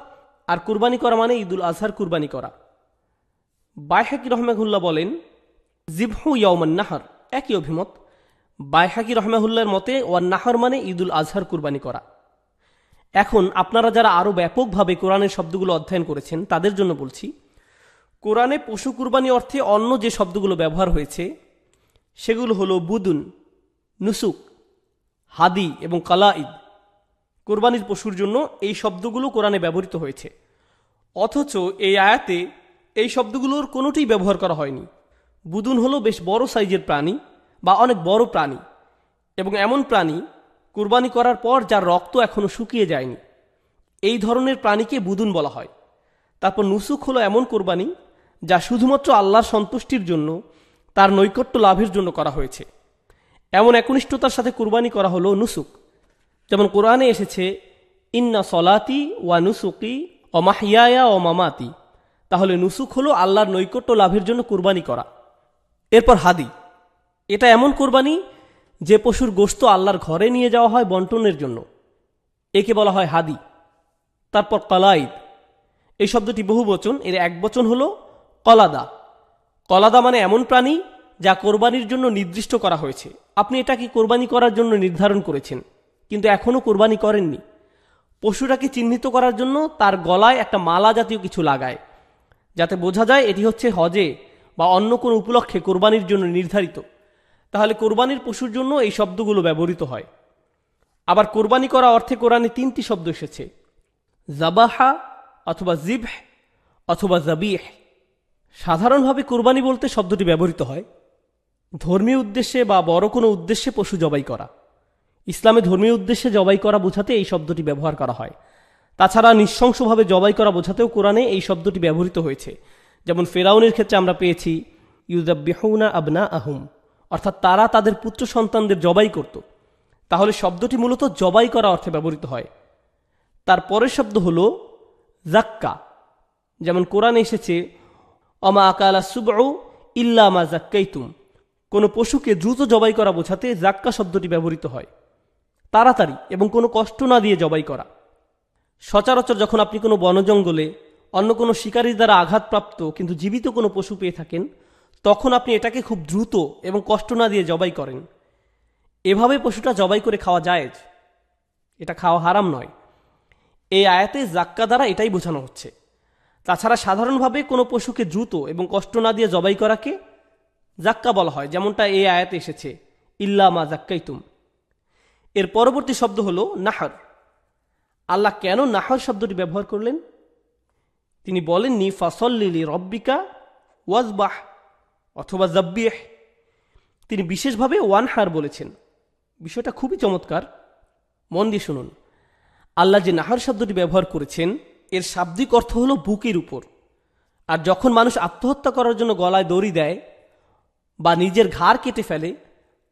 আর কুরবানি করা মানে ঈদুল আজহার কুরবানি করা। বাইহাকি রহমাহুল্লাহ বলেন যিবহু ইয়াউমান নাহর, একই অভিমত। বাইহাকি রহমাহুল্লাহর মতে ওয়ান নাহর মানে ঈদুল আজহার কুরবানি করা। এখন আপনারা যারা আরও ব্যাপকভাবে কোরআনের শব্দগুলো অধ্যয়ন করেছেন তাদের জন্য বলছি, কোরআনে পশু কুরবানি অর্থে অন্য যে শব্দগুলো ব্যবহার হয়েছে সেগুলো হলো বুদুন, নুসুক, হাদি এবং কালাঈদ। কোরবানির পশুর জন্য এই শব্দগুলো কোরআনে ব্যবহৃত হয়েছে, অথচ এই আয়াতে এই শব্দগুলোর কোনোটিই ব্যবহার করা হয়নি। বুদুন হলো বেশ বড় সাইজের প্রাণী বা অনেক বড় প্রাণী, এবং এমন প্রাণী কুরবানি করার পর যার রক্ত এখনো শুকিয়ে যায়নি। এই ধরনের প্রাণীকে বুদুন বলা হয়। তারপর নুসুক হলো এমন কোরবানি যা শুধুমাত্র আল্লাহর সন্তুষ্টির জন্য, তার নৈকট্য লাভের জন্য করা হয়েছে। এমন একনিষ্ঠতার সাথে কোরবানি করা হলো নুসুক। যেমন কোরআনে এসেছে, ইন্না সলাতি ওয়া নুসুকি ও মাহিয়ায়া ও মামাতি। তাহলে নুসুক হলো আল্লাহর নৈকট্য লাভের জন্য কোরবানি করা। এরপর হাদি, এটা এমন কোরবানি যে পশুর গোশত আল্লাহর ঘরে নিয়ে যাওয়া হয় বন্টনের জন্য, একে বলা হয় হাদি। তারপর কলাইদ, এই শব্দটি বহু বচন, এর এক বচন হলো কলাদা। কলাদা মানে এমন প্রাণী যা কোরবানির জন্য নির্দিষ্ট করা হয়েছে। আপনি এটাকে কোরবানি করার জন্য নির্ধারণ করেছেন, কিন্তু এখনও কোরবানি করেননি। পশুটাকে চিহ্নিত করার জন্য তার গলায় একটা মালা জাতীয় কিছু লাগায়, যাতে বোঝা যায় এটি হচ্ছে হজে বা অন্য কোনো উপলক্ষে কোরবানির জন্য নির্ধারিত। তাহলে কোরবানির পশুর জন্য এই শব্দগুলো ব্যবহৃত হয়। আবার কোরবানি করা অর্থে কোরআনে 3টি শব্দ এসেছে, জাবাহা অথবা জিবহ অথবা জাবিহ। সাধারণভাবে কোরবানি বলতে শব্দটি ব্যবহৃত হয় ধর্মীয় উদ্দেশ্যে বা বড় কোনো উদ্দেশ্যে পশু জবাই করা। ইসলামে ধর্মীয় উদ্দেশ্যে জবাই করা বোঝাতে এই শব্দটি ব্যবহার করা হয়। তাছাড়া নৃশংসভাবে জবাই করা বোঝাতেও কোরআনে এই শব্দটি ব্যবহৃত হয়েছে। যেমন ফেরাউনের ক্ষেত্রে আমরা পেয়েছি ইউযাব্বিহুনা আবনা আহুম, অর্থাৎ তারা তাদের পুত্র সন্তানদের জবাই করত। তাহলে শব্দটি মূলত জবাই করা অর্থে ব্যবহৃত হয়। তার পরের শব্দ হল জাক্কা। যেমন কোরআনে এসেছে, অমা আকালা সুবউ ইল্লা মা জাক্কাইতুম। কোনো পশুকে দ্রুত জবাই করা বোঝাতে জাক্কা শব্দটি ব্যবহৃত হয়, তাড়াতাড়ি এবং কোনো কষ্ট না দিয়ে জবাই করা। সচরাচর যখন আপনি কোনো বনজঙ্গলে অন্য কোনো শিকারীর দ্বারা আঘাতপ্রাপ্ত কিন্তু জীবিত কোনো পশু পেয়ে থাকেন, তখন আপনি এটাকে খুব দ্রুত এবং কষ্ট না দিয়ে জবাই করেন। এভাবে পশুটা জবাই করে খাওয়া জায়েজ, এটা খাওয়া হারাম নয়। এই আয়াতে জাক্কা দ্বারা এটাই বোঝানো হচ্ছে। তাছাড়া সাধারণভাবে কোনো পশুকে দ্রুত এবং কষ্ট না দিয়ে জবাই করাকে জাক্কা বলা হয়, যেমনটা এই আয়াতে এসেছে, ইল্লা মা জাক্কাইতুম। এর পরবর্তী শব্দ হলো নাহর। আল্লাহ কেন নাহর শব্দটি ব্যবহার করলেন? তিনি বলেননি ফাসল্লি লিরব্বিকা ওয়াজবাহ অথবা জাব্বিহ। তিনি বিশেষভাবে ওয়ানহার বলেছেন। বিষয়টা খুবই চমৎকার, মন দিয়ে শুনুন। আল্লাহ যে নাহর শব্দটি ব্যবহার করেছেন, এর শাব্দিক অর্থ হলো বুকের উপর। আর যখন মানুষ আত্মহত্যা করার জন্য গলায় দড়ি দেয় বা নিজের ঘাড় কেটে ফেলে,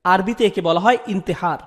আরবিতে একে বলা হয় ইন্তেহার।